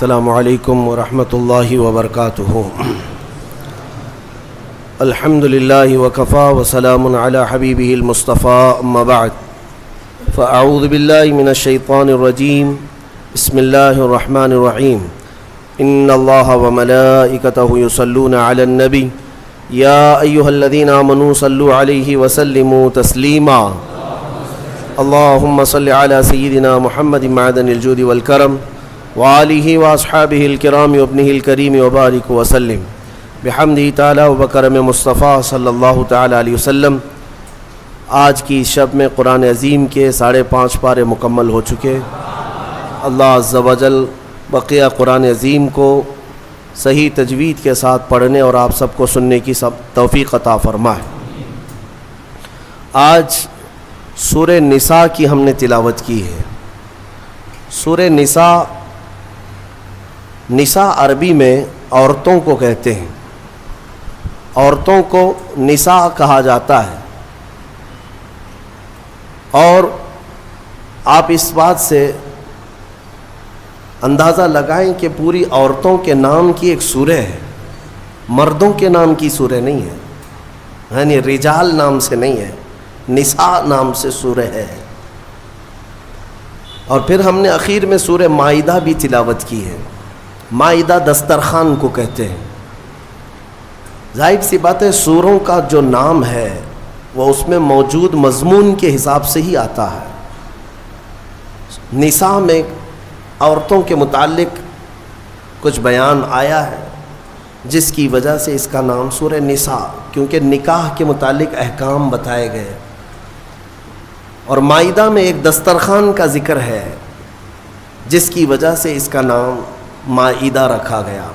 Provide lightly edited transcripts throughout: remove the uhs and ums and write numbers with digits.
السلام علیکم ورحمۃ اللہ وبرکاتہ۔ الحمد للہ وکفا وسلام علی حبیبہ المصطفیٰ، اما بعد فاعوذ باللہ من الشیطان الرجیم، بسم اللہ الرحمن الرحیم۔ ان اللہ وملائکتہ یصلون علی النبی یا ایہا الذین آمنوا صلوا علیہ وسلموا تسلیما۔ اللہم صل علی سیدنا محمد معدن الجود والکرم وآلہ واصحابہ الکرام وابنہ الکریم وبارک وسلم بحمدہ تعالی وبکرم مصطفیٰ صلی اللہ تعالی علیہ وسلم۔ آج کی شب میں قرآن عظیم کے 5.5 پارے مکمل ہو چکے۔ اللہ عز و جل بقیہ قرآن عظیم کو صحیح تجوید کے ساتھ پڑھنے اور آپ سب کو سننے کی توفیق عطا فرمائے۔ آج سورہ نساء کی ہم نے تلاوت کی ہے۔ سورہ نساء عربی میں عورتوں کو کہتے ہیں، عورتوں کو نساء کہا جاتا ہے، اور آپ اس بات سے اندازہ لگائیں کہ پوری عورتوں کے نام کی ایک سورہ ہے، مردوں کے نام کی سورہ نہیں ہے، یعنی رجال نام سے نہیں ہے، نساء نام سے سورہ ہے۔ اور پھر ہم نے اخیر میں سورہ مائدہ بھی تلاوت کی ہے۔ مائدہ دسترخوان کو کہتے ہیں۔ ظاہر سی بات ہے، سوروں کا جو نام ہے وہ اس میں موجود مضمون کے حساب سے ہی آتا ہے۔ نساء میں عورتوں کے متعلق کچھ بیان آیا ہے، جس کی وجہ سے اس کا نام سورہ نساء، کیونکہ نکاح کے متعلق احکام بتائے گئے۔ اور مائدہ میں ایک دسترخوان کا ذکر ہے، جس کی وجہ سے اس کا نام مائدہ رکھا گیا۔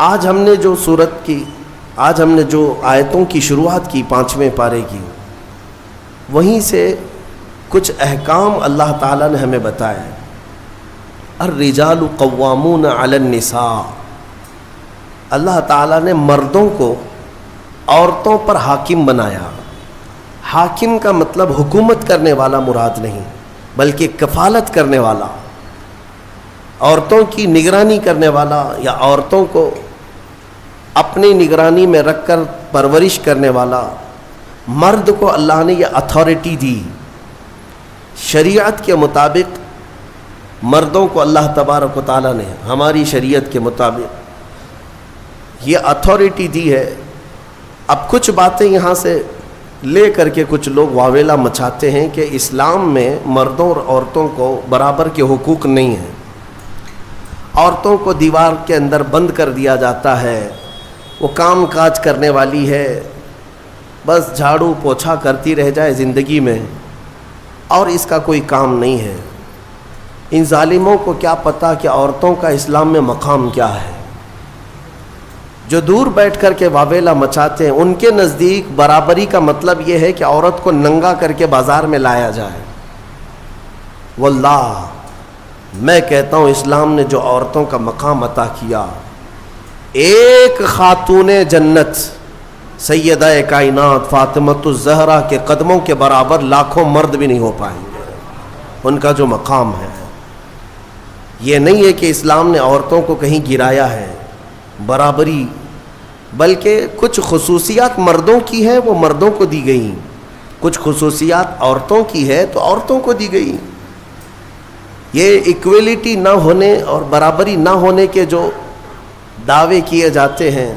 آج ہم نے جو آیتوں کی شروعات کی 5ویں پارے کی، وہیں سے کچھ احکام اللہ تعالیٰ نے ہمیں بتایا۔ الرجال قوامون علی النساء، اللہ تعالیٰ نے مردوں کو عورتوں پر حاکم بنایا۔ حاکم کا مطلب حکومت کرنے والا مراد نہیں، بلکہ کفالت کرنے والا، عورتوں کی نگرانی کرنے والا، یا عورتوں کو اپنی نگرانی میں رکھ کر پرورش کرنے والا۔ مرد کو اللہ نے یہ اتھارٹی دی۔ شریعت کے مطابق مردوں کو اللہ تبارک و تعالیٰ نے ہماری شریعت کے مطابق یہ اتھارٹی دی ہے۔ اب کچھ باتیں یہاں سے لے کر کے کچھ لوگ واویلا مچاتے ہیں کہ اسلام میں مردوں اور عورتوں کو برابر کے حقوق نہیں ہیں، عورتوں کو دیوار کے اندر بند کر دیا جاتا ہے، وہ کام کاج کرنے والی ہے، بس جھاڑو پوچھا کرتی رہ جائے زندگی میں، اور اس کا کوئی کام نہیں ہے۔ ان ظالموں کو کیا پتہ کہ عورتوں کا اسلام میں مقام کیا ہے۔ جو دور بیٹھ کر کے واویلا مچاتے ہیں، ان کے نزدیک برابری کا مطلب یہ ہے کہ عورت کو ننگا کر کے بازار میں لایا جائے۔ واللہ میں کہتا ہوں، اسلام نے جو عورتوں کا مقام عطا کیا، ایک خاتون جنت سیدہ کائنات فاطمۃ الزہرا کے قدموں کے برابر لاکھوں مرد بھی نہیں ہو پائیں گے۔ ان کا جو مقام ہے، یہ نہیں ہے کہ اسلام نے عورتوں کو کہیں گرایا ہے، برابری، بلکہ کچھ خصوصیات مردوں کی ہے وہ مردوں کو دی گئی، کچھ خصوصیات عورتوں کی ہے تو عورتوں کو دی گئی۔ یہ ایکویلٹی نہ ہونے اور برابری نہ ہونے کے جو دعوے کیے جاتے ہیں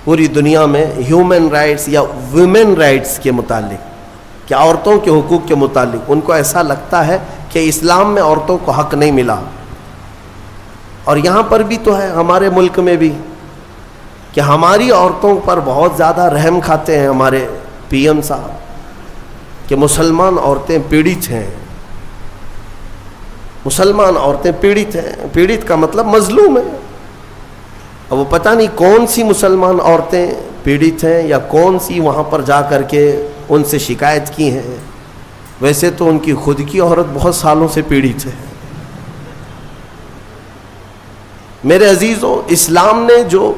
پوری دنیا میں ہیومن رائٹس یا ویمن رائٹس کے متعلق، کہ عورتوں کے حقوق کے متعلق، ان کو ایسا لگتا ہے کہ اسلام میں عورتوں کو حق نہیں ملا۔ اور یہاں پر بھی تو ہے، ہمارے ملک میں بھی، کہ ہماری عورتوں پر بہت زیادہ رحم کھاتے ہیں ہمارے پی ایم صاحب، کہ مسلمان عورتیں پیڑت ہیں، مسلمان عورتیں پیڑت ہیں۔ پیڑت کا مطلب مظلوم ہے۔ اب وہ پتہ نہیں کون سی مسلمان عورتیں پیڑت ہیں، یا کون سی وہاں پر جا کر کے ان سے شکایت کی ہیں۔ ویسے تو ان کی خود کی عورت بہت سالوں سے پیڑت ہے۔ میرے عزیزوں، اسلام نے جو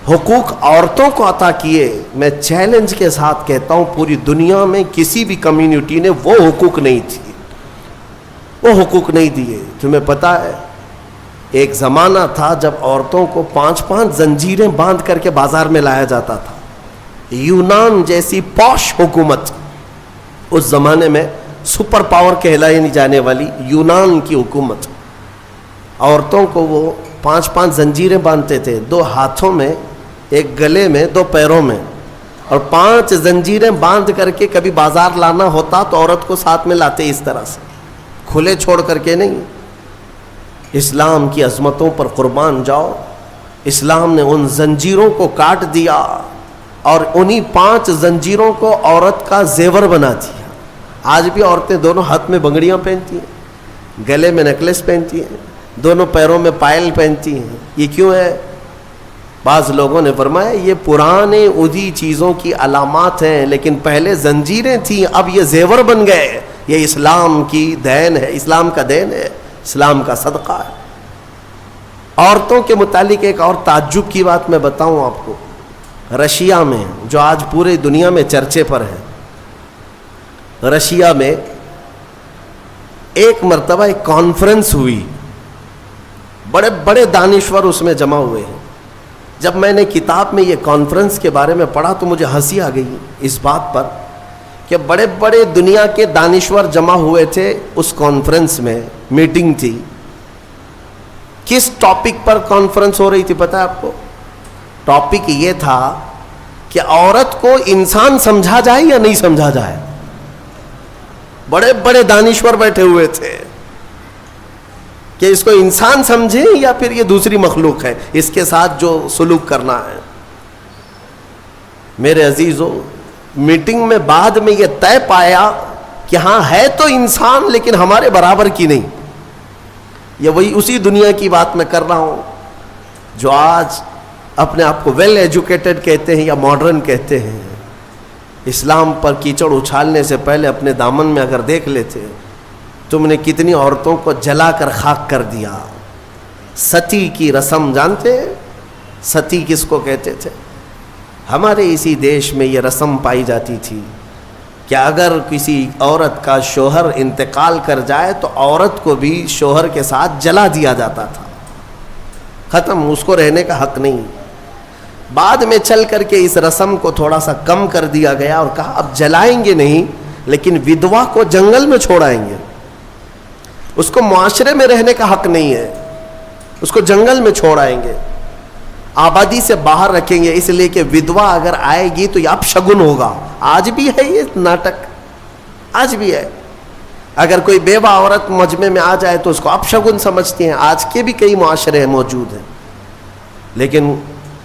حقوق عورتوں کو عطا کیے، میں چیلنج کے ساتھ کہتا ہوں پوری دنیا میں کسی بھی کمیونٹی نے وہ حقوق نہیں تھی، وہ حقوق نہیں دیے۔ تمہیں پتہ ہے ایک زمانہ تھا جب عورتوں کو 5 زنجیریں باندھ کر کے بازار میں لایا جاتا تھا. یونان جیسی پوش حکومت, اس زمانے میں سپر پاور کہلائی جانے والی یونان کی حکومت, عورتوں کو وہ 5 زنجیریں باندھتے تھے, 2 ہاتھوں میں, 1 گلے میں, 2 پیروں میں, اور 5 زنجیریں باندھ کر کے کبھی بازار لانا ہوتا تو عورت کو ساتھ میں لاتے اس طرح سے, کھلے چھوڑ کر کے نہیں. اسلام کی عظمتوں پر قربان جاؤ, اسلام نے ان زنجیروں کو کاٹ دیا اور انہی 5 زنجیروں کو عورت کا زیور بنا دیا. آج بھی عورتیں دونوں ہاتھ میں بنگڑیاں پہنتی ہیں, گلے میں نیکلس پہنتی ہیں, دونوں پیروں میں پائل پہنتی ہیں. یہ کیوں ہے؟ بعض لوگوں نے فرمایا یہ پرانے ادھی چیزوں کی علامات ہیں, لیکن پہلے زنجیریں تھیں, اب یہ زیور بن گئے. یہ اسلام کی دین ہے, اسلام کا دین ہے, اسلام کا صدقہ ہے. عورتوں کے متعلق ایک اور تعجب کی بات میں بتاؤں آپ کو. رشیا میں, جو آج پورے دنیا میں چرچے پر ہے, رشیا میں ایک مرتبہ ایک کانفرنس ہوئی, بڑے بڑے دانشور اس میں جمع ہوئے ہیں. جب میں نے کتاب میں یہ کانفرنس کے بارے میں پڑھا تو مجھے ہنسی آ گئی اس بات پر کہ بڑے بڑے دنیا کے دانشور جمع ہوئے تھے اس کانفرنس میں, میٹنگ تھی. کس ٹاپک پر کانفرنس ہو رہی تھی پتہ ہے آپ کو؟ ٹاپک یہ تھا کہ عورت کو انسان سمجھا جائے یا نہیں سمجھا جائے. بڑے بڑے دانشور بیٹھے ہوئے تھے کہ اس کو انسان سمجھیں یا پھر یہ دوسری مخلوق ہے, اس کے ساتھ جو سلوک کرنا ہے. میرے عزیزو, میٹنگ میں بعد میں یہ طے پایا کہ ہاں ہے تو انسان لیکن ہمارے برابر کی نہیں. یہ وہی اسی دنیا کی بات میں کر رہا ہوں جو آج اپنے آپ کو ویل ایجوکیٹڈ کہتے ہیں یا ماڈرن کہتے ہیں. اسلام پر کیچڑ اچھالنے سے پہلے اپنے دامن میں اگر دیکھ لیتے, تم نے کتنی عورتوں کو جلا کر خاک کر دیا. ستی کی رسم جانتے ہیں؟ ستی کس کو کہتے تھے؟ ہمارے اسی دیش میں یہ رسم پائی جاتی تھی کہ اگر کسی عورت کا شوہر انتقال کر جائے تو عورت کو بھی شوہر کے ساتھ جلا دیا جاتا تھا. ختم, اس کو رہنے کا حق نہیں. بعد میں چل کر کے اس رسم کو تھوڑا سا کم کر دیا گیا اور کہا اب جلائیں گے نہیں لیکن ودوا کو جنگل میں چھوڑائیں گے. اس کو معاشرے میں رہنے کا حق نہیں ہے, اس کو جنگل میں چھوڑائیں گے, آبادی سے باہر رکھیں گے, اس لیے کہ ودوا اگر آئے گی تو یہ اپشگن ہوگا. آج بھی ہے یہ ناٹک, آج بھی ہے. اگر کوئی بیوہ عورت مجمع میں آ جائے تو اس کو اپشگن سمجھتی ہیں. آج کے بھی کئی معاشرے موجود ہیں. لیکن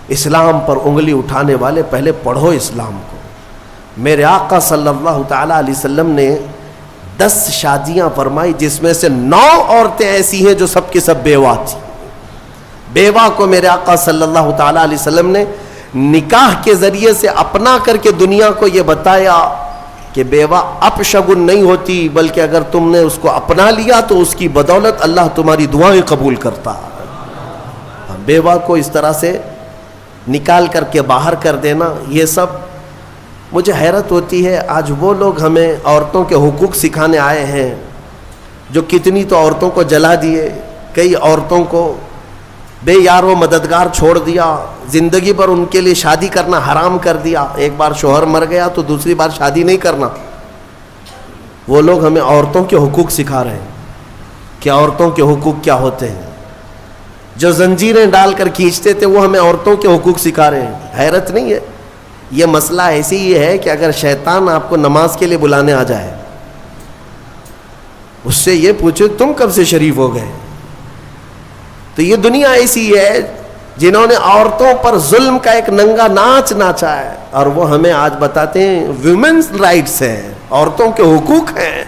اسلام پر انگلی اٹھانے والے پہلے پڑھو اسلام کو. میرے آقا صلی اللہ تعالی علیہ وسلم نے 10 شادیاں فرمائی جس میں سے 9 عورتیں ایسی ہیں جو سب کی سب بیوہ تھی. بیوہ کو میرے آقا صلی اللہ تعالی علیہ وسلم نے نکاح کے ذریعے سے اپنا کر کے دنیا کو یہ بتایا کہ بیوہ اپشگن نہیں ہوتی, بلکہ اگر تم نے اس کو اپنا لیا تو اس کی بدولت اللہ تمہاری دعائیں قبول کرتا. بیوہ کو اس طرح سے نکال کر کے باہر کر دینا, یہ سب مجھے حیرت ہوتی ہے. آج وہ لوگ ہمیں عورتوں کے حقوق سکھانے آئے ہیں جو کتنی تو عورتوں کو جلا دیے, کئی عورتوں کو بے یار و مددگار چھوڑ دیا, زندگی پر ان کے لیے شادی کرنا حرام کر دیا. ایک بار شوہر مر گیا تو دوسری بار شادی نہیں کرنا. وہ لوگ ہمیں عورتوں کے حقوق سکھا رہے ہیں کہ عورتوں کے حقوق کیا ہوتے ہیں. جو زنجیریں ڈال کر کھینچتے تھے وہ ہمیں عورتوں کے حقوق سکھا رہے ہیں. حیرت نہیں ہے؟ یہ مسئلہ ایسی ہی ہے کہ اگر شیطان آپ کو نماز کے لیے بلانے آ جائے, اس سے یہ پوچھو تم کب سے شریف ہو گئے. تو یہ دنیا ایسی ہے جنہوں نے عورتوں پر ظلم کا ایک ننگا ناچ ناچا ہے, اور وہ ہمیں آج بتاتے ہیں ویمنس رائٹس ہیں, عورتوں کے حقوق ہیں.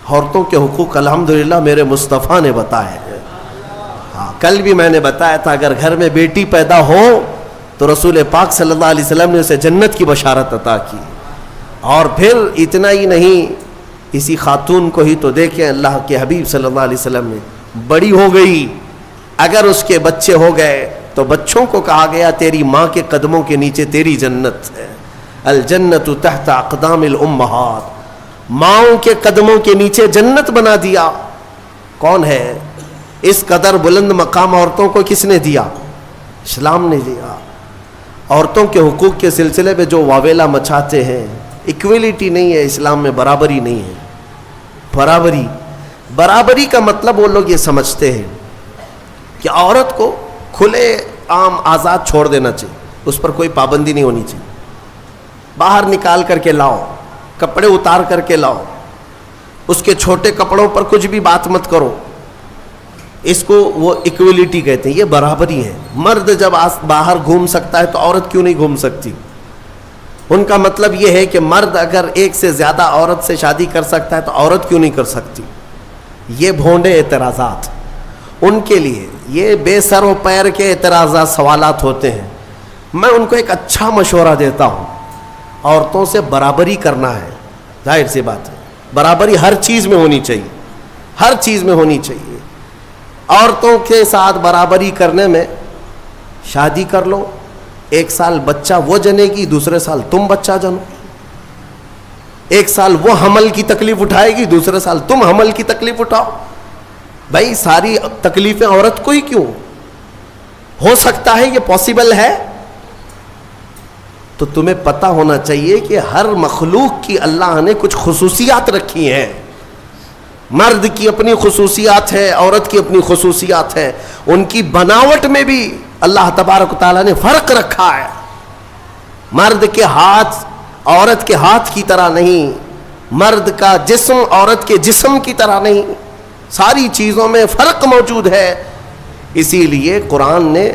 عورتوں کے حقوق الحمدللہ میرے مصطفیٰ نے بتائے ہیں. ہاں, کل بھی میں نے بتایا تھا اگر گھر میں بیٹی پیدا ہو تو رسول پاک صلی اللہ علیہ وسلم نے اسے جنت کی بشارت عطا کی. اور پھر اتنا ہی نہیں, اسی خاتون کو ہی تو دیکھیں اللہ کے حبیب صلی اللہ علیہ وسلم نے, بڑی ہو گئی, اگر اس کے بچے ہو گئے تو بچوں کو کہا گیا تیری ماں کے قدموں کے نیچے تیری جنت ہے. الجنت تحت اقدام الامہات, ماؤں کے قدموں کے نیچے جنت بنا دیا. کون ہے؟ اس قدر بلند مقام عورتوں کو کس نے دیا؟ اسلام نے دیا. عورتوں کے حقوق کے سلسلے میں جو واویلا مچاتے ہیں، ایکویلٹی نہیں ہے اسلام میں، برابری نہیں ہے. برابری کا مطلب وہ لوگ یہ سمجھتے ہیں کہ عورت کو کھلے عام آزاد چھوڑ دینا چاہیے، اس پر کوئی پابندی نہیں ہونی چاہیے. باہر نکال کر کے لاؤ، کپڑے اتار کر کے لاؤ، اس کے چھوٹے کپڑوں پر کچھ بھی بات مت کرو. اس کو وہ ایکویلٹی کہتے ہیں، یہ برابری ہے. مرد جب باہر گھوم سکتا ہے تو عورت کیوں نہیں گھوم سکتی؟ ان کا مطلب یہ ہے کہ مرد اگر ایک سے زیادہ عورت سے شادی کر سکتا ہے تو عورت کیوں نہیں کر سکتی؟ یہ بھونڈے اعتراضات ان کے لیے، یہ بے سر و پیر کے اعتراضات، سوالات ہوتے ہیں. میں ان کو ایک اچھا مشورہ دیتا ہوں، عورتوں سے برابری کرنا ہے. ظاہر سی بات ہے، برابری ہر چیز میں ہونی چاہیے، ہر چیز میں ہونی چاہیے. عورتوں کے ساتھ برابری کرنے میں شادی کر لو، ایک سال بچہ وہ جنے گی، دوسرے سال تم بچہ جنو. ایک سال وہ حمل کی تکلیف اٹھائے گی، دوسرے سال تم حمل کی تکلیف اٹھاؤ. بھائی ساری تکلیفیں عورت کو ہی کیوں؟ ہو سکتا ہے یہ پاسبل ہے؟ تو تمہیں پتہ ہونا چاہیے کہ ہر مخلوق کی اللہ نے کچھ خصوصیات رکھی ہیں. مرد کی اپنی خصوصیات ہے، عورت کی اپنی خصوصیات ہے. ان کی بناوٹ میں بھی اللہ تبارک و تعالیٰ نے فرق رکھا ہے. مرد کے ہاتھ عورت کے ہاتھ کی طرح نہیں، مرد کا جسم عورت کے جسم کی طرح نہیں. ساری چیزوں میں فرق موجود ہے. اسی لیے قرآن نے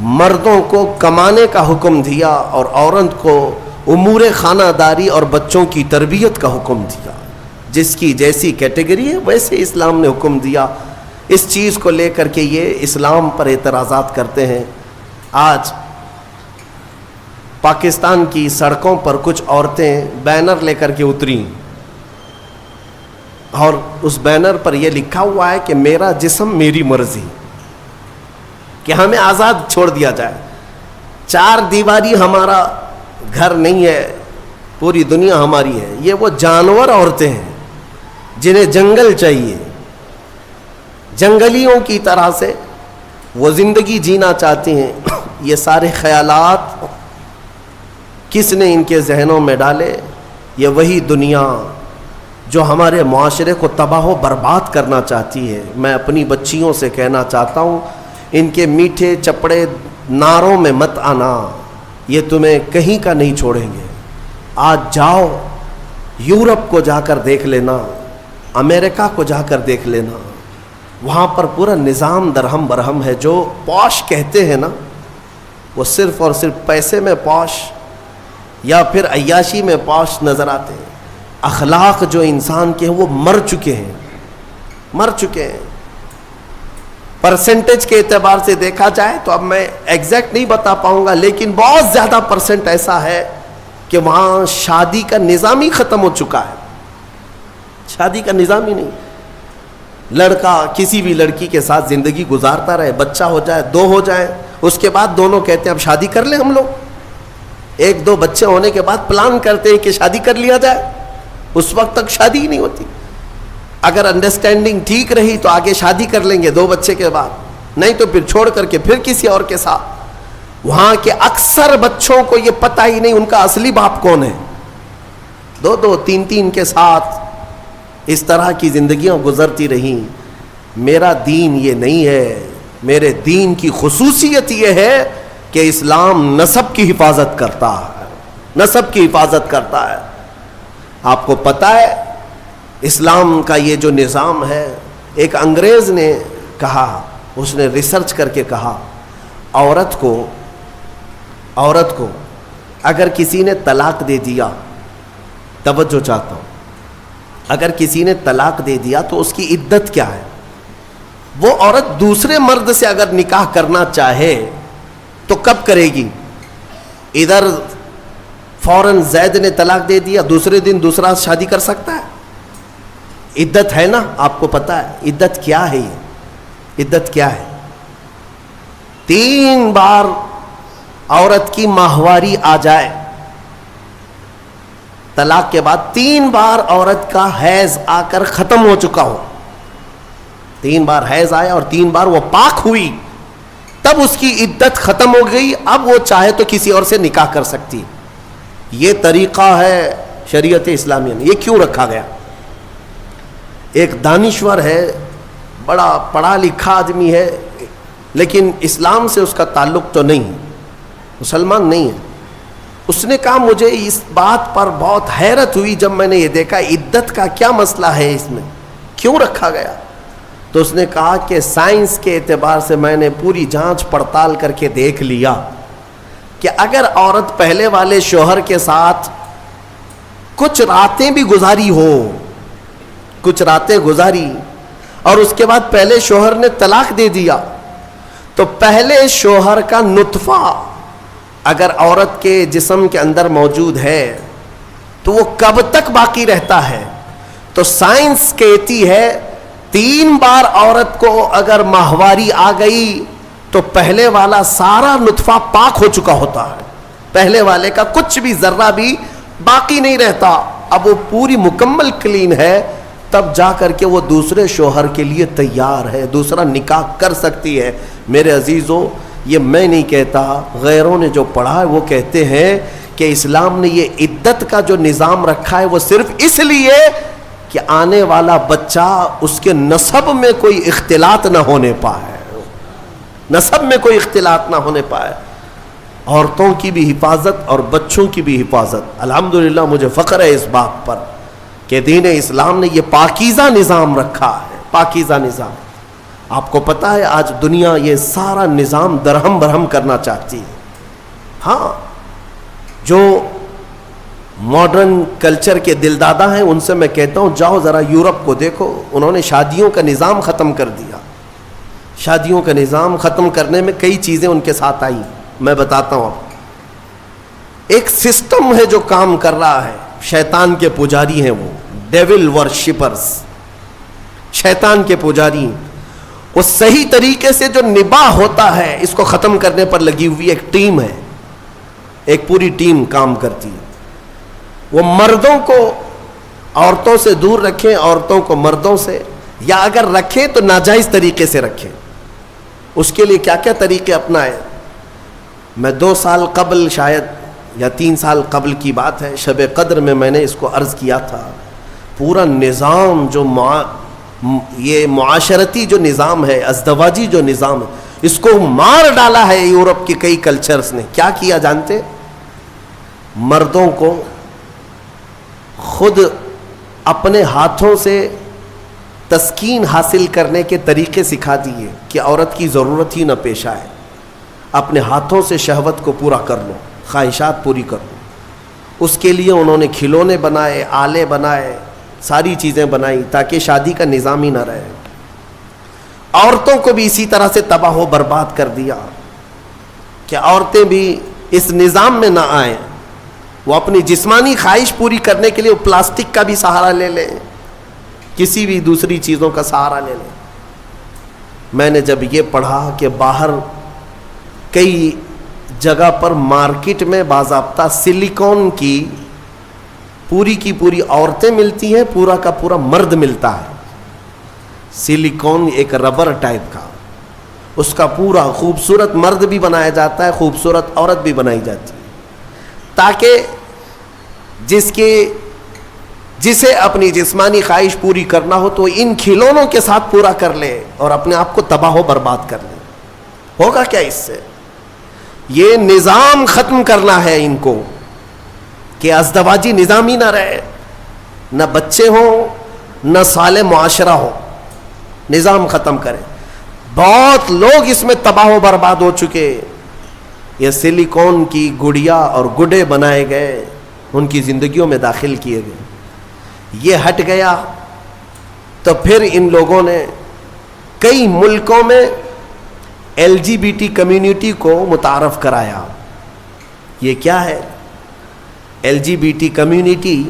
مردوں کو کمانے کا حکم دیا اور عورت کو امور خانہ داری اور بچوں کی تربیت کا حکم دیا. جس کی جیسی کیٹیگری ہے ویسے اسلام نے حکم دیا. اس چیز کو لے کر کے یہ اسلام پر اعتراضات کرتے ہیں. آج پاکستان کی سڑکوں پر کچھ عورتیں بینر لے کر کے اتری اور اس بینر پر یہ لکھا ہوا ہے کہ میرا جسم میری مرضی، کہ ہمیں آزاد چھوڑ دیا جائے. 4 دیواری ہمارا گھر نہیں ہے، پوری دنیا ہماری ہے. یہ وہ جانور عورتیں ہیں جنہیں جنگل چاہیے، جنگلیوں کی طرح سے وہ زندگی جینا چاہتی ہیں. یہ سارے خیالات کس نے ان کے ذہنوں میں ڈالے؟ یہ وہی دنیا جو ہمارے معاشرے کو تباہ و برباد کرنا چاہتی ہے. میں اپنی بچیوں سے کہنا چاہتا ہوں، ان کے میٹھے چپڑے نعروں میں مت آنا، یہ تمہیں کہیں کا نہیں چھوڑیں گے. آج جاؤ یورپ کو جا کر دیکھ لینا، امریکہ کو جا کر دیکھ لینا، وہاں پر پورا نظام درہم برہم ہے. جو پوش کہتے ہیں نا، وہ صرف اور صرف پیسے میں پوش یا پھر عیاشی میں پوش نظر آتے ہیں. اخلاق جو انسان کے ہیں وہ مر چکے ہیں. پرسنٹیج کے اعتبار سے دیکھا جائے تو اب میں ایگزیکٹ نہیں بتا پاؤں گا، لیکن بہت زیادہ پرسنٹ ایسا ہے کہ وہاں شادی کا نظام ہی ختم ہو چکا ہے. شادی کا نظام ہی نہیں. لڑکا کسی بھی لڑکی کے ساتھ زندگی گزارتا رہے، بچہ ہو جائے، 2 ہو جائے، اس کے بعد دونوں کہتے ہیں اب شادی کر لیں ہم لوگ. 1-2 بچے ہونے کے بعد پلان کرتے ہیں کہ شادی کر لیا جائے. اس وقت تک شادی ہی نہیں ہوتی. اگر انڈرسٹینڈنگ ٹھیک رہی تو آگے شادی کر لیں گے 2 بچے کے بعد، نہیں تو پھر چھوڑ کر کے پھر کسی اور کے ساتھ. وہاں کے اکثر بچوں کو یہ پتہ ہی نہیں ان کا اصلی باپ کون ہے. 2-2 3-3 کے ساتھ اس طرح کی زندگیاں گزرتی رہیں. میرا دین یہ نہیں ہے. میرے دین کی خصوصیت یہ ہے کہ اسلام نسب کی حفاظت کرتا ہے، نسب کی حفاظت کرتا ہے. آپ کو پتہ ہے اسلام کا یہ جو نظام ہے، ایک انگریز نے کہا، اس نے ریسرچ کر کے کہا، عورت کو اگر کسی نے طلاق دے دیا، توجہ چاہتا ہوں، اگر کسی نے طلاق دے دیا تو اس کی عدت کیا ہے؟ وہ عورت دوسرے مرد سے اگر نکاح کرنا چاہے تو کب کرے گی؟ ادھر فوراً زید نے طلاق دے دیا، دوسرے دن دوسرا شادی کر سکتا ہے؟ عدت ہے نا، آپ کو پتا ہے عدت کیا ہے؟ یہ عدت کیا ہے؟ 3 بار عورت کی ماہواری آ جائے، طلاق کے بعد 3 بار عورت کا حیض آ کر ختم ہو چکا ہو، 3 بار حیض آیا اور 3 بار وہ پاک ہوئی، تب اس کی عدت ختم ہو گئی، اب وہ چاہے تو کسی اور سے نکاح کر سکتی. یہ طریقہ ہے شریعت اسلامیہ میں. یہ کیوں رکھا گیا؟ ایک دانشور ہے، بڑا پڑھا لکھا آدمی ہے، لیکن اسلام سے اس کا تعلق تو نہیں، مسلمان نہیں ہے. اس نے کہا مجھے اس بات پر بہت حیرت ہوئی جب میں نے یہ دیکھا عدت کا کیا مسئلہ ہے، اس میں کیوں رکھا گیا؟ تو اس نے کہا کہ سائنس کے اعتبار سے میں نے پوری جانچ پڑتال کر کے دیکھ لیا کہ اگر عورت پہلے والے شوہر کے ساتھ کچھ راتیں بھی گزاری ہو، کچھ راتیں گزاری اور اس کے بعد پہلے شوہر نے طلاق دے دیا، تو پہلے شوہر کا نطفہ اگر عورت کے جسم کے اندر موجود ہے تو وہ کب تک باقی رہتا ہے؟ تو سائنس کہتی ہے 3 بار عورت کو اگر ماہواری آ گئی تو پہلے والا سارا نطفہ پاک ہو چکا ہوتا ہے، پہلے والے کا کچھ بھی ذرہ بھی باقی نہیں رہتا. اب وہ پوری مکمل کلین ہے، تب جا کر کے وہ دوسرے شوہر کے لیے تیار ہے، دوسرا نکاح کر سکتی ہے. میرے عزیزو، یہ میں نہیں کہتا، غیروں نے جو پڑھا ہے وہ کہتے ہیں کہ اسلام نے یہ عدت کا جو نظام رکھا ہے وہ صرف اس لیے کہ آنے والا بچہ اس کے نسب میں کوئی اختلاط نہ ہونے پائے، نسب میں کوئی اختلاط نہ ہونے پائے. عورتوں کی بھی حفاظت اور بچوں کی بھی حفاظت. الحمدللہ مجھے فخر ہے اس بات پر کہ دین اسلام نے یہ پاکیزہ نظام رکھا ہے، پاکیزہ نظام. آپ کو پتا ہے آج دنیا یہ سارا نظام درہم برہم کرنا چاہتی ہے. ہاں، جو ماڈرن کلچر کے دلدادہ ہیں ان سے میں کہتا ہوں جاؤ ذرا یورپ کو دیکھو، انہوں نے شادیوں کا نظام ختم کر دیا. شادیوں کا نظام ختم کرنے میں کئی چیزیں ان کے ساتھ آئی، میں بتاتا ہوں. ایک سسٹم ہے جو کام کر رہا ہے، شیطان کے پجاری ہیں وہ، ڈیول ورشپرز، شیطان کے پجاری. وہ صحیح طریقے سے جو نباہ ہوتا ہے اس کو ختم کرنے پر لگی ہوئی ایک ٹیم ہے، ایک پوری ٹیم کام کرتی ہے. وہ مردوں کو عورتوں سے دور رکھیں، عورتوں کو مردوں سے، یا اگر رکھیں تو ناجائز طریقے سے رکھیں. اس کے لیے کیا کیا طریقے اپنائیں. میں 2 سال قبل شاید یا 3 سال قبل کی بات ہے، شب قدر میں نے اس کو عرض کیا تھا. پورا نظام جو یہ معاشرتی جو نظام ہے، ازدواجی جو نظام ہے، اس کو مار ڈالا ہے یورپ کے کئی کلچرز نے. کیا کیا جانتے؟ مردوں کو خود اپنے ہاتھوں سے تسکین حاصل کرنے کے طریقے سکھا دیے کہ عورت کی ضرورت ہی نہ پیش آئے. اپنے ہاتھوں سے شہوت کو پورا کر لو، خواہشات پوری کر لو. اس کے لیے انہوں نے کھلونے بنائے، آلے بنائے، ساری چیزیں بنائی تاکہ شادی کا نظام ہی نہ رہے. عورتوں کو بھی اسی طرح سے تباہ و برباد کر دیا کہ عورتیں بھی اس نظام میں نہ آئیں. وہ اپنی جسمانی خواہش پوری کرنے کے لیے وہ پلاسٹک کا بھی سہارا لے لیں، کسی بھی دوسری چیزوں کا سہارا لے لیں. میں نے جب یہ پڑھا کہ باہر کئی جگہ پر مارکیٹ میں باضابطہ سلیکون کی پوری عورتیں ملتی ہیں، پورا کا پورا مرد ملتا ہے. سلیکون ایک ربر ٹائپ کا، اس کا پورا خوبصورت مرد بھی بنایا جاتا ہے، خوبصورت عورت بھی بنائی جاتی ہے، تاکہ جسے اپنی جسمانی خواہش پوری کرنا ہو تو ان کھلونوں کے ساتھ پورا کر لے اور اپنے آپ کو تباہ و برباد کر لے. ہوگا کیا اس سے؟ یہ نظام ختم کرنا ہے ان کو کہ ازدواجی نظام ہی نہ رہے، نہ بچے ہوں، نہ صالح معاشرہ ہو. نظام ختم کرے. بہت لوگ اس میں تباہ و برباد ہو چکے. یہ سلیکون کی گڑیا اور گڈے بنائے گئے، ان کی زندگیوں میں داخل کیے گئے. یہ ہٹ گیا تو پھر ان لوگوں نے کئی ملکوں میں LGBT کمیونٹی کو متعارف کرایا. یہ کیا ہے؟ LGBT کمیونٹی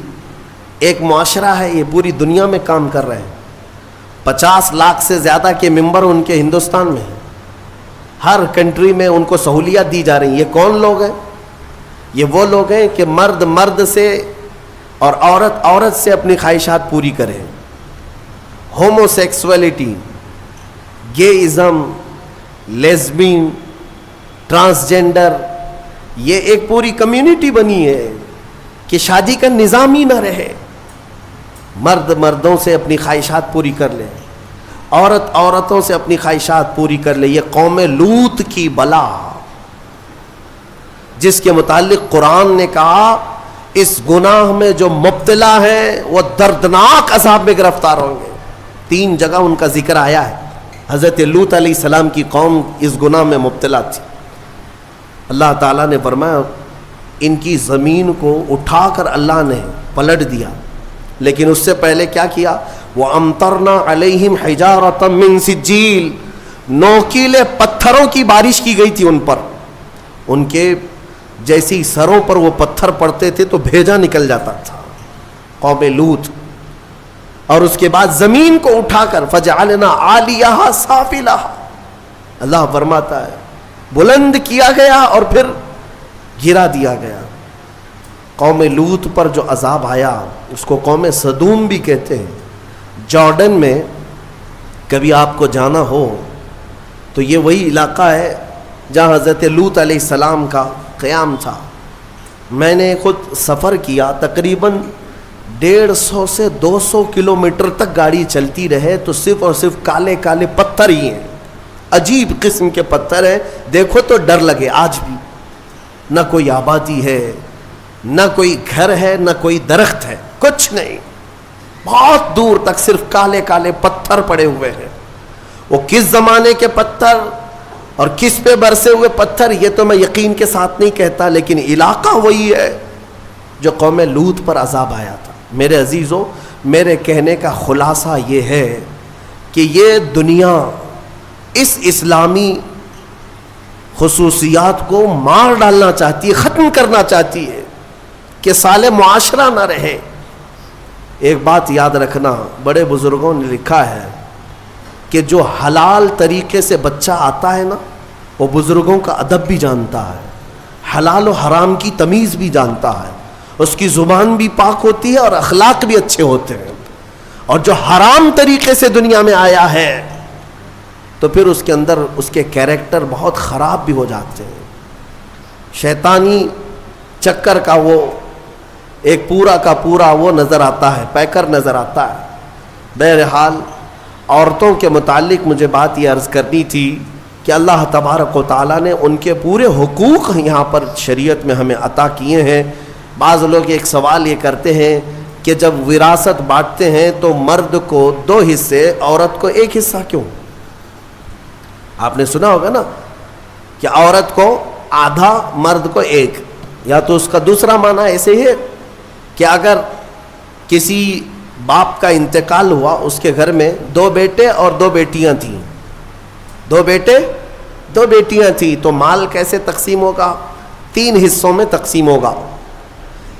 ایک معاشرہ ہے، یہ پوری دنیا میں کام کر رہے ہیں. 50 لاکھ سے زیادہ کے ممبر ان کے ہندوستان میں ہیں. ہر کنٹری میں ان کو سہولیات دی جا رہی ہیں. یہ کون لوگ ہیں؟ یہ وہ لوگ ہیں کہ مرد مرد سے اور عورت عورت سے اپنی خواہشات پوری کرے. ہومو سیکسولیٹی گےازم، لیزبین، ٹرانسجینڈر، یہ ایک پوری کمیونٹی بنی ہے کہ شادی کا نظام ہی نہ رہے. مرد مردوں سے اپنی خواہشات پوری کر لے، عورت عورتوں سے اپنی خواہشات پوری کر لے. یہ قوم لوط کی بلا، جس کے متعلق قرآن نے کہا اس گناہ میں جو مبتلا ہیں وہ دردناک عذاب میں گرفتار ہوں گے. 3 جگہ ان کا ذکر آیا ہے. حضرت لوط علیہ السلام کی قوم اس گناہ میں مبتلا تھی. اللہ تعالیٰ نے فرمایا ان کی زمین کو اٹھا کر اللہ نے پلٹ دیا، لیکن اس سے پہلے کیا کیا؟ وَأَمْطَرْنَا عَلَيْهِمْ حِجَارَةً مِّن سِجِّيلٍ، نوکیلے پتھروں کی بارش کی گئی تھی ان پر. ان کے جیسی سروں پر وہ پتھر پڑتے تھے تو بھیجا نکل جاتا تھا. قوم لوط. اور اس کے بعد زمین کو اٹھا کر فَجَعَلْنَا عَالِيَهَا سَافِلَهَا، اللہ فرماتا ہے بلند کیا گیا اور پھر گرا دیا گیا. قوم لوط پر جو عذاب آیا اس کو قوم سدوم بھی کہتے ہیں. جارڈن میں کبھی آپ کو جانا ہو تو یہ وہی علاقہ ہے جہاں حضرت لوط علیہ السلام کا قیام تھا. میں نے خود سفر کیا، تقریباً 150 سے 200 کلومیٹر تک گاڑی چلتی رہے تو صرف اور صرف کالے کالے پتھر ہی ہیں، عجیب قسم کے پتھر ہیں. دیکھو تو ڈر لگے. آج بھی نہ کوئی آبادی ہے، نہ کوئی گھر ہے، نہ کوئی درخت ہے، کچھ نہیں. بہت دور تک صرف کالے کالے پتھر پڑے ہوئے ہیں. وہ کس زمانے کے پتھر اور کس پہ برسے ہوئے پتھر یہ تو میں یقین کے ساتھ نہیں کہتا، لیکن علاقہ وہی ہے جو قوم لوط پر عذاب آیا تھا. میرے عزیزو، میرے کہنے کا خلاصہ یہ ہے کہ یہ دنیا اس اسلامی خصوصیات کو مار ڈالنا چاہتی ہے، ختم کرنا چاہتی ہے کہ سالے معاشرہ نہ رہے. ایک بات یاد رکھنا، بڑے بزرگوں نے لکھا ہے کہ جو حلال طریقے سے بچہ آتا ہے نا، وہ بزرگوں کا ادب بھی جانتا ہے، حلال و حرام کی تمیز بھی جانتا ہے، اس کی زبان بھی پاک ہوتی ہے اور اخلاق بھی اچھے ہوتے ہیں. اور جو حرام طریقے سے دنیا میں آیا ہے تو پھر اس کے اندر اس کے کیریکٹر بہت خراب بھی ہو جاتے ہیں. شیطانی چکر کا وہ ایک پورا کا پورا وہ نظر آتا ہے، پیکر نظر آتا ہے. بہرحال عورتوں کے متعلق مجھے بات یہ عرض کرنی تھی کہ اللہ تبارک و تعالیٰ نے ان کے پورے حقوق یہاں پر شریعت میں ہمیں عطا کیے ہیں. بعض لوگ ایک سوال یہ کرتے ہیں کہ جب وراثت بانٹتے ہیں تو مرد کو 2 حصے، عورت کو 1 حصہ کیوں؟ آپ نے سنا ہوگا نا کہ عورت کو آدھا، مرد کو 1. یا تو اس کا دوسرا معنی ایسے ہی ہے کہ اگر کسی باپ کا انتقال ہوا، اس کے گھر میں 2 بیٹے اور 2 بیٹیاں تھیں، 2 بیٹے 2 بیٹیاں تھیں، تو مال کیسے تقسیم ہوگا؟ 3 حصوں میں تقسیم ہوگا.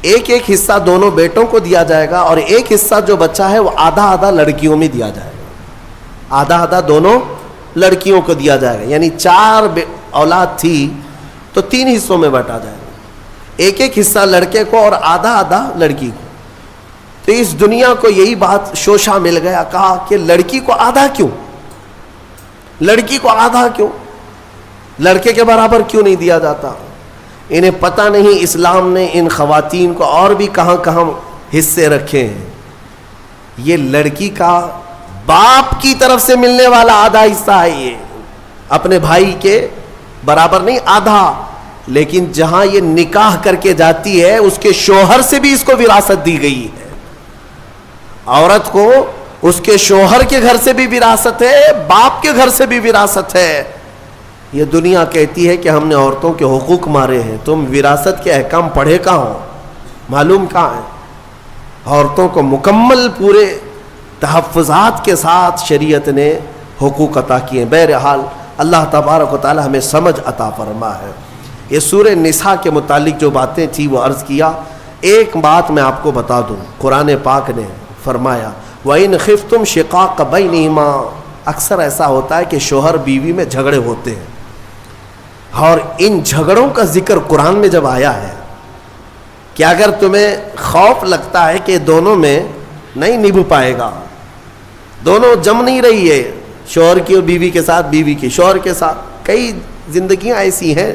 ایک حصہ دونوں بیٹوں کو دیا جائے گا اور ایک حصہ جو بچا ہے وہ آدھا آدھا لڑکیوں میں دیا جائے گا. آدھا آدھا دونوں لڑکیوں کو دیا جائے گا. یعنی 4 اولاد تھی تو 3 حصوں میں بانٹا جائے گا. ایک حصہ لڑکے کو اور آدھا آدھا لڑکی کو. تو اس دنیا کو یہی بات شوشہ مل گیا، کہا کہ لڑکی کو آدھا کیوں، لڑکی کو آدھا کیوں، لڑکے کے برابر کیوں نہیں دیا جاتا؟ انہیں پتہ نہیں اسلام نے ان خواتین کو اور بھی کہاں کہاں حصے رکھے ہیں. یہ لڑکی کا باپ کی طرف سے ملنے والا آدھا حصہ ہے، یہ اپنے بھائی کے برابر نہیں، آدھا. لیکن جہاں یہ نکاح کر کے جاتی ہے اس کے شوہر سے بھی اس کو وراثت دی گئی ہے. عورت کو اس کے شوہر کے گھر سے بھی وراثت ہے، باپ کے گھر سے بھی وراثت ہے. یہ دنیا کہتی ہے کہ ہم نے عورتوں کے حقوق مارے ہیں. تم وراثت کے احکام پڑھے کہاں ہو؟ معلوم کہاں ہے؟ عورتوں کو مکمل پورے تحفظات کے ساتھ شریعت نے حقوق عطا کیے. بہرحال اللہ تبارک و تعالی ہمیں سمجھ عطا فرما ہے. یہ سورہ نساء کے متعلق جو باتیں تھی وہ عرض کیا. ایک بات میں آپ کو بتا دوں، قرآن پاک نے فرمایا وَإِنْ خِفْتُمْ شِقَاقَ بَيْنِهِمَا. اکثر ایسا ہوتا ہے کہ شوہر بیوی میں جھگڑے ہوتے ہیں، اور ان جھگڑوں کا ذکر قرآن میں جب آیا ہے کہ اگر تمہیں خوف لگتا ہے کہ دونوں میں نہیں نبھ پائے گا، دونوں جم نہیں رہی ہے، شوہر کی اور بیوی کے ساتھ، بیوی کی شوہر کے ساتھ. کئی زندگیاں ایسی ہیں،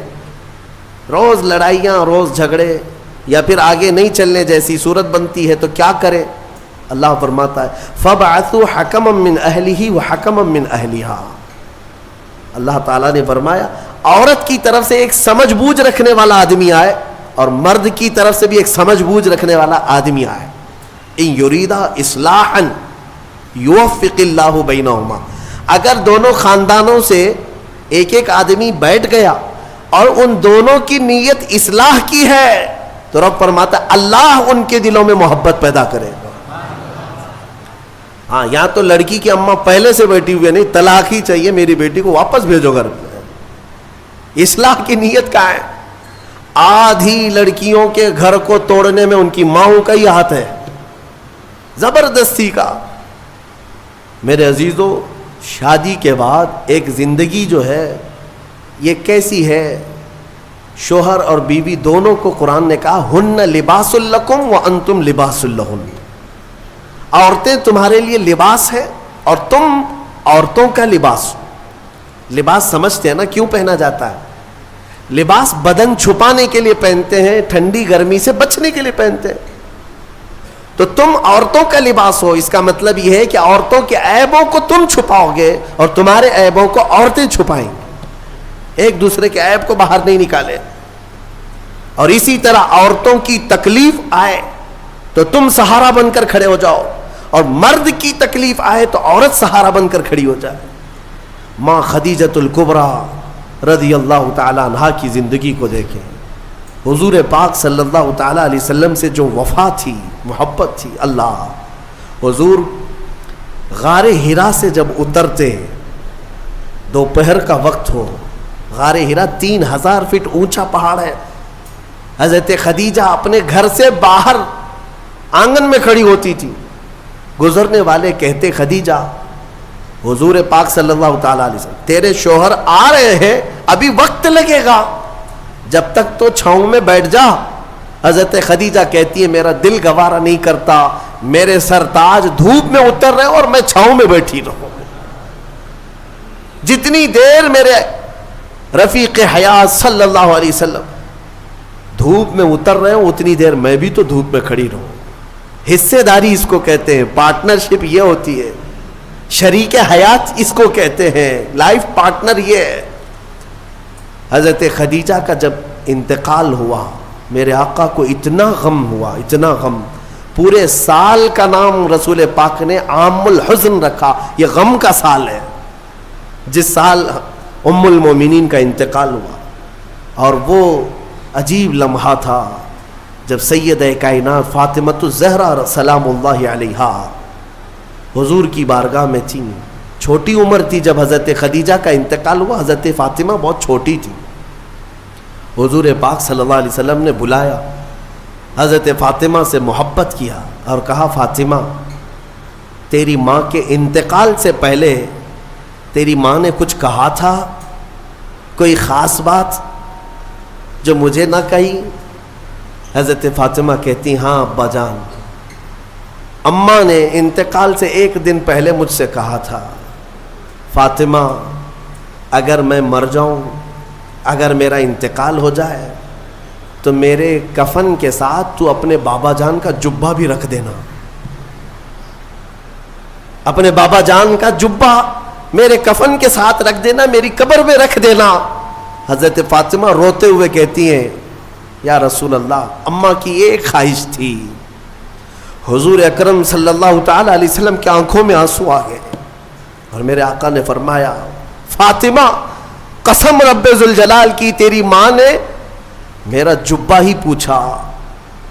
روز لڑائیاں، روز جھگڑے، یا پھر آگے نہیں چلنے جیسی صورت بنتی ہے تو کیا کرے؟ اللہ فرماتا ہے فَبْعَثُوا حَكَمًا مِّنْ أَهْلِهِ وَحَكَمًا مِّنْ أَهْلِهَا. اللہ تعالیٰ نے فرمایا عورت کی طرف سے ایک سمجھ بوجھ رکھنے والا آدمی آئے اور مرد کی طرف سے بھی ایک سمجھ بوجھ رکھنے والا آدمی آئے. ان یریدا اصلاحا یوفق اللہ بینہما. اگر دونوں خاندانوں سے ایک ایک آدمی بیٹھ گیا اور ان دونوں کی نیت اصلاح کی ہے تو رب فرماتا ہے اللہ ان کے دلوں میں محبت پیدا کرے گا. ہاں یہاں تو لڑکی کی اماں پہلے سے بیٹھی ہوئی نہیں، طلاق ہی چاہیے میری بیٹی کو، واپس بھیجو گھر. اصلاح کی نیت کا ہے. آدھی لڑکیوں کے گھر کو توڑنے میں ان کی ماؤں کا ہی ہاتھ ہے، زبردستی کا. میرے عزیزو، شادی کے بعد ایک زندگی جو ہے یہ کیسی ہے؟ شوہر اور بیوی دونوں کو قرآن نے کہا ہن لباس لکم وانتم لباس لہن. عورتیں تمہارے لیے لباس ہے اور تم عورتوں کا لباس. لباس سمجھتے ہیں نا کیوں پہنا جاتا ہے؟ لباس بدن چھپانے کے لیے پہنتے ہیں، ٹھنڈی گرمی سے بچنے کے لیے پہنتے ہیں. تو تم عورتوں کا لباس ہو، اس کا مطلب یہ ہے کہ عورتوں کے عیبوں کو تم چھپاؤ گے اور تمہارے عیبوں کو عورتیں چھپائیں گے. ایک دوسرے کے عیب کو باہر نہیں نکالے. اور اسی طرح عورتوں کی تکلیف آئے تو تم سہارا بن کر کھڑے ہو جاؤ، اور مرد کی تکلیف آئے تو عورت سہارا بن کر کھڑی ہو جائے. ماں خدیجۃ الکبریٰ رضی اللہ تعالی عنہا کی زندگی کو دیکھیں. حضور پاک صلی اللہ تعالی علیہ وسلم سے جو وفا تھی، محبت تھی. اللہ حضور غار ہرا سے جب اترتے، دوپہر کا وقت ہو، غار ہرا 3000 فٹ اونچا پہاڑ ہے. حضرت خدیجہ اپنے گھر سے باہر آنگن میں کھڑی ہوتی تھی. گزرنے والے کہتے خدیجہ، حضور پاک صلی اللہ تعالی علیہ وسلم تیرے شوہر آ رہے ہیں، ابھی وقت لگے گا، جب تک تو چھاؤں میں بیٹھ جا. حضرت خدیجہ کہتی ہے میرا دل گوارا نہیں کرتا، میرے سرتاج دھوپ میں اتر رہے اور میں چھاؤں میں بیٹھی رہوں. جتنی دیر میرے رفیق حیات صلی اللہ علیہ وسلم دھوپ میں اتر رہے ہوں اتنی دیر میں بھی تو دھوپ میں کھڑی رہوں. حصے داری اس کو کہتے ہیں، پارٹنرشپ یہ ہوتی ہے. شریک حیات اس کو کہتے ہیں، لائف پارٹنر یہ ہے. حضرت خدیجہ کا جب انتقال ہوا میرے آقا کو اتنا غم ہوا، اتنا غم. پورے سال کا نام رسول پاک نے عام الحزن رکھا. یہ غم کا سال ہے جس سال ام المومنین کا انتقال ہوا. اور وہ عجیب لمحہ تھا جب سیدہ کائنات فاطمۃ الزہرا سلام اللہ علیہا حضور کی بارگاہ میں تھی. چھوٹی عمر تھی جب حضرت خدیجہ کا انتقال ہوا. حضرت فاطمہ بہت چھوٹی تھی. حضور پاک صلی اللہ علیہ وسلم نے بلایا، حضرت فاطمہ سے محبت کیا اور کہا فاطمہ تیری ماں کے انتقال سے پہلے تیری ماں نے کچھ کہا تھا، کوئی خاص بات جو مجھے نہ کہی؟ حضرت فاطمہ کہتی ہاں ابا جان، اماں نے انتقال سے ایک دن پہلے مجھ سے کہا تھا فاطمہ اگر میں مر جاؤں، اگر میرا انتقال ہو جائے تو میرے کفن کے ساتھ تو اپنے بابا جان کا جبہ بھی رکھ دینا. اپنے بابا جان کا جبہ میرے کفن کے ساتھ رکھ دینا، میری قبر میں رکھ دینا. حضرت فاطمہ روتے ہوئے کہتی ہیں یا رسول اللہ اماں کی ایک خواہش تھی. حضور اکرم صلی اللہ تعالی علیہ وسلم کی آنکھوں میں آنسو آ گئے اور میرے آقا نے فرمایا فاطمہ قسم رب ذوالجلال کی تیری ماں نے میرا جبہ ہی پوچھا.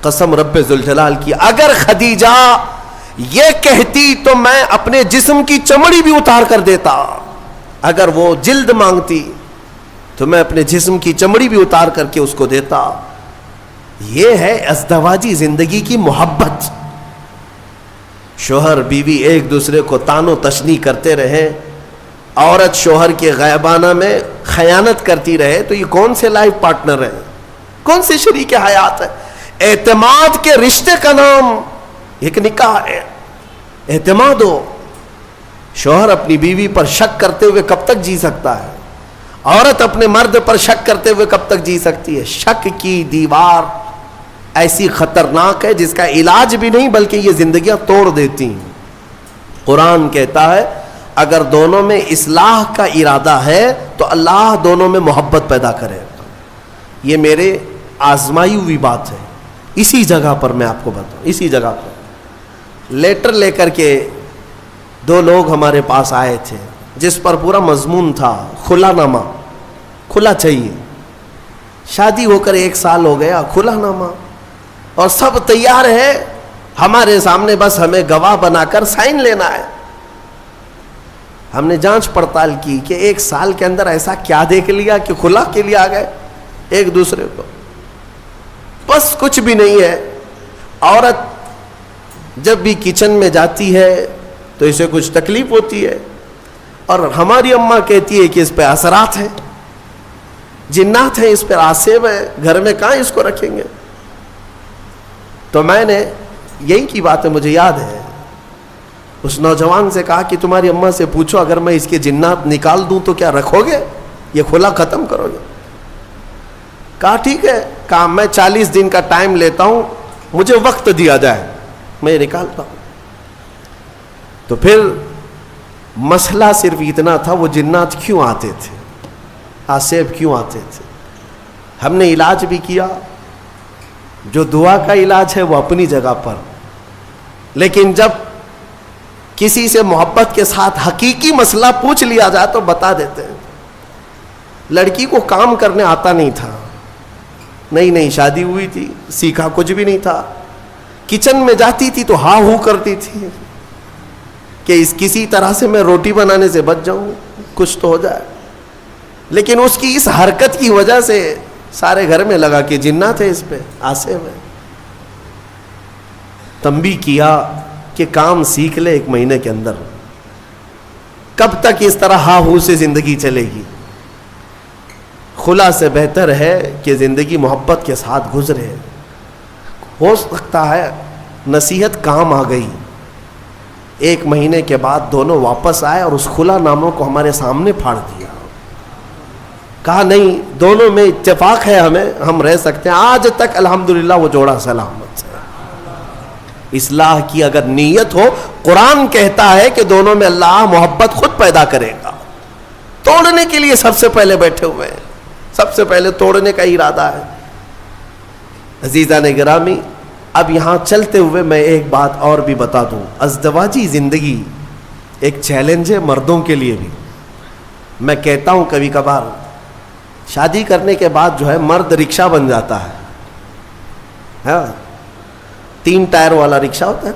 قسم رب ذوالجلال کی اگر خدیجہ یہ کہتی تو میں اپنے جسم کی چمڑی بھی اتار کر دیتا. اگر وہ جلد مانگتی تو میں اپنے جسم کی چمڑی بھی اتار کر کے اس کو دیتا. یہ ہے ازدواجی زندگی کی محبت. شوہر بیوی ایک دوسرے کو تان و تشنی کرتے رہے، عورت شوہر کے غیبانہ میں خیانت کرتی رہے، تو یہ کون سے لائف پارٹنر ہیں؟ کون سے شریک حیات ہے؟ اعتماد کے رشتے کا نام ایک نکاح ہے. اعتماد ہو. شوہر اپنی بیوی پر شک کرتے ہوئے کب تک جی سکتا ہے؟ عورت اپنے مرد پر شک کرتے ہوئے کب تک جی سکتی ہے؟ شک کی دیوار ایسی خطرناک ہے جس کا علاج بھی نہیں بلکہ یہ زندگیاں توڑ دیتی ہیں۔ قرآن کہتا ہے اگر دونوں میں اصلاح کا ارادہ ہے تو اللہ دونوں میں محبت پیدا کرے۔ یہ میرے آزمائی ہوئی بات ہے، اسی جگہ پر میں آپ کو بتاؤں، اسی جگہ پر لیٹر لے کر کے دو لوگ ہمارے پاس آئے تھے جس پر پورا مضمون تھا کھلا نامہ، کھلا چاہیے، شادی ہو کر 1 سال ہو گیا، کھلا نامہ، اور سب تیار ہے ہمارے سامنے، بس ہمیں گواہ بنا کر سائن لینا ہے۔ ہم نے جانچ پڑتال کی کہ 1 سال کے اندر ایسا کیا دیکھ لیا کہ کھلا کے لیے آ گئے ایک دوسرے کو؟ بس کچھ بھی نہیں ہے۔ عورت جب بھی کچن میں جاتی ہے تو اسے کچھ تکلیف ہوتی ہے، اور ہماری اماں کہتی ہے کہ اس پہ اثرات ہیں، جنات ہیں، اس پہ آسیب ہے، گھر میں کہاں اس کو رکھیں گے؟ تو میں نے یہی کی بات ہے، مجھے یاد ہے، اس نوجوان سے کہا کہ تمہاری اماں سے پوچھو اگر میں اس کے جنات نکال دوں تو کیا رکھو گے؟ یہ کھلا ختم کرو گے؟ کہا ٹھیک ہے، کہا میں 40 دن کا ٹائم لیتا ہوں، مجھے وقت دیا جائے، میں نکالتا ہوں۔ تو پھر مسئلہ صرف اتنا تھا، وہ جنات کیوں آتے تھے، آسیب کیوں آتے تھے؟ ہم نے علاج بھی کیا، جو دعا کا علاج ہے وہ اپنی جگہ پر، لیکن جب کسی سے محبت کے ساتھ حقیقی مسئلہ پوچھ لیا جائے تو بتا دیتے ہیں۔ لڑکی کو کام کرنے آتا نہیں تھا، نئی شادی ہوئی تھی، سیکھا کچھ بھی نہیں تھا، کچن میں جاتی تھی تو ہاں ہو کرتی تھی کہ کسی طرح سے میں روٹی بنانے سے بچ جاؤں، کچھ تو ہو جائے، لیکن اس کی اس حرکت کی وجہ سے سارے گھر میں لگا کہ جنات ہے، اس پہ آسیب ہے۔ تنبیہ کیا کہ کام سیکھ لے 1 مہینے کے اندر، کب تک اس طرح ہاں ہو سے زندگی چلے گی؟ خلا سے بہتر ہے کہ زندگی محبت کے ساتھ گزرے۔ ہو سکتا ہے نصیحت کام آ گئی، 1 مہینے کے بعد دونوں واپس آئے اور اس خلا ناموں کو ہمارے سامنے پھاڑ دیا، کہا نہیں دونوں میں اتفاق ہے، ہم رہ سکتے ہیں۔ آج تک الحمدللہ وہ جوڑا سلامت ہے۔ اصلاح کی اگر نیت ہو، قرآن کہتا ہے کہ دونوں میں اللہ محبت خود پیدا کرے گا۔ توڑنے کے لیے سب سے پہلے بیٹھے ہوئے ہیں، سب سے پہلے توڑنے کا ارادہ ہے۔ عزیزان گرامی، اب یہاں چلتے ہوئے میں ایک بات اور بھی بتا دوں، ازدواجی زندگی ایک چیلنج ہے مردوں کے لیے بھی۔ میں کہتا ہوں کبھی کبھار شادی کرنے کے بعد جو ہے مرد رکشہ بن جاتا ہے، ہاں 3 ٹائر والا رکشہ ہوتا ہے،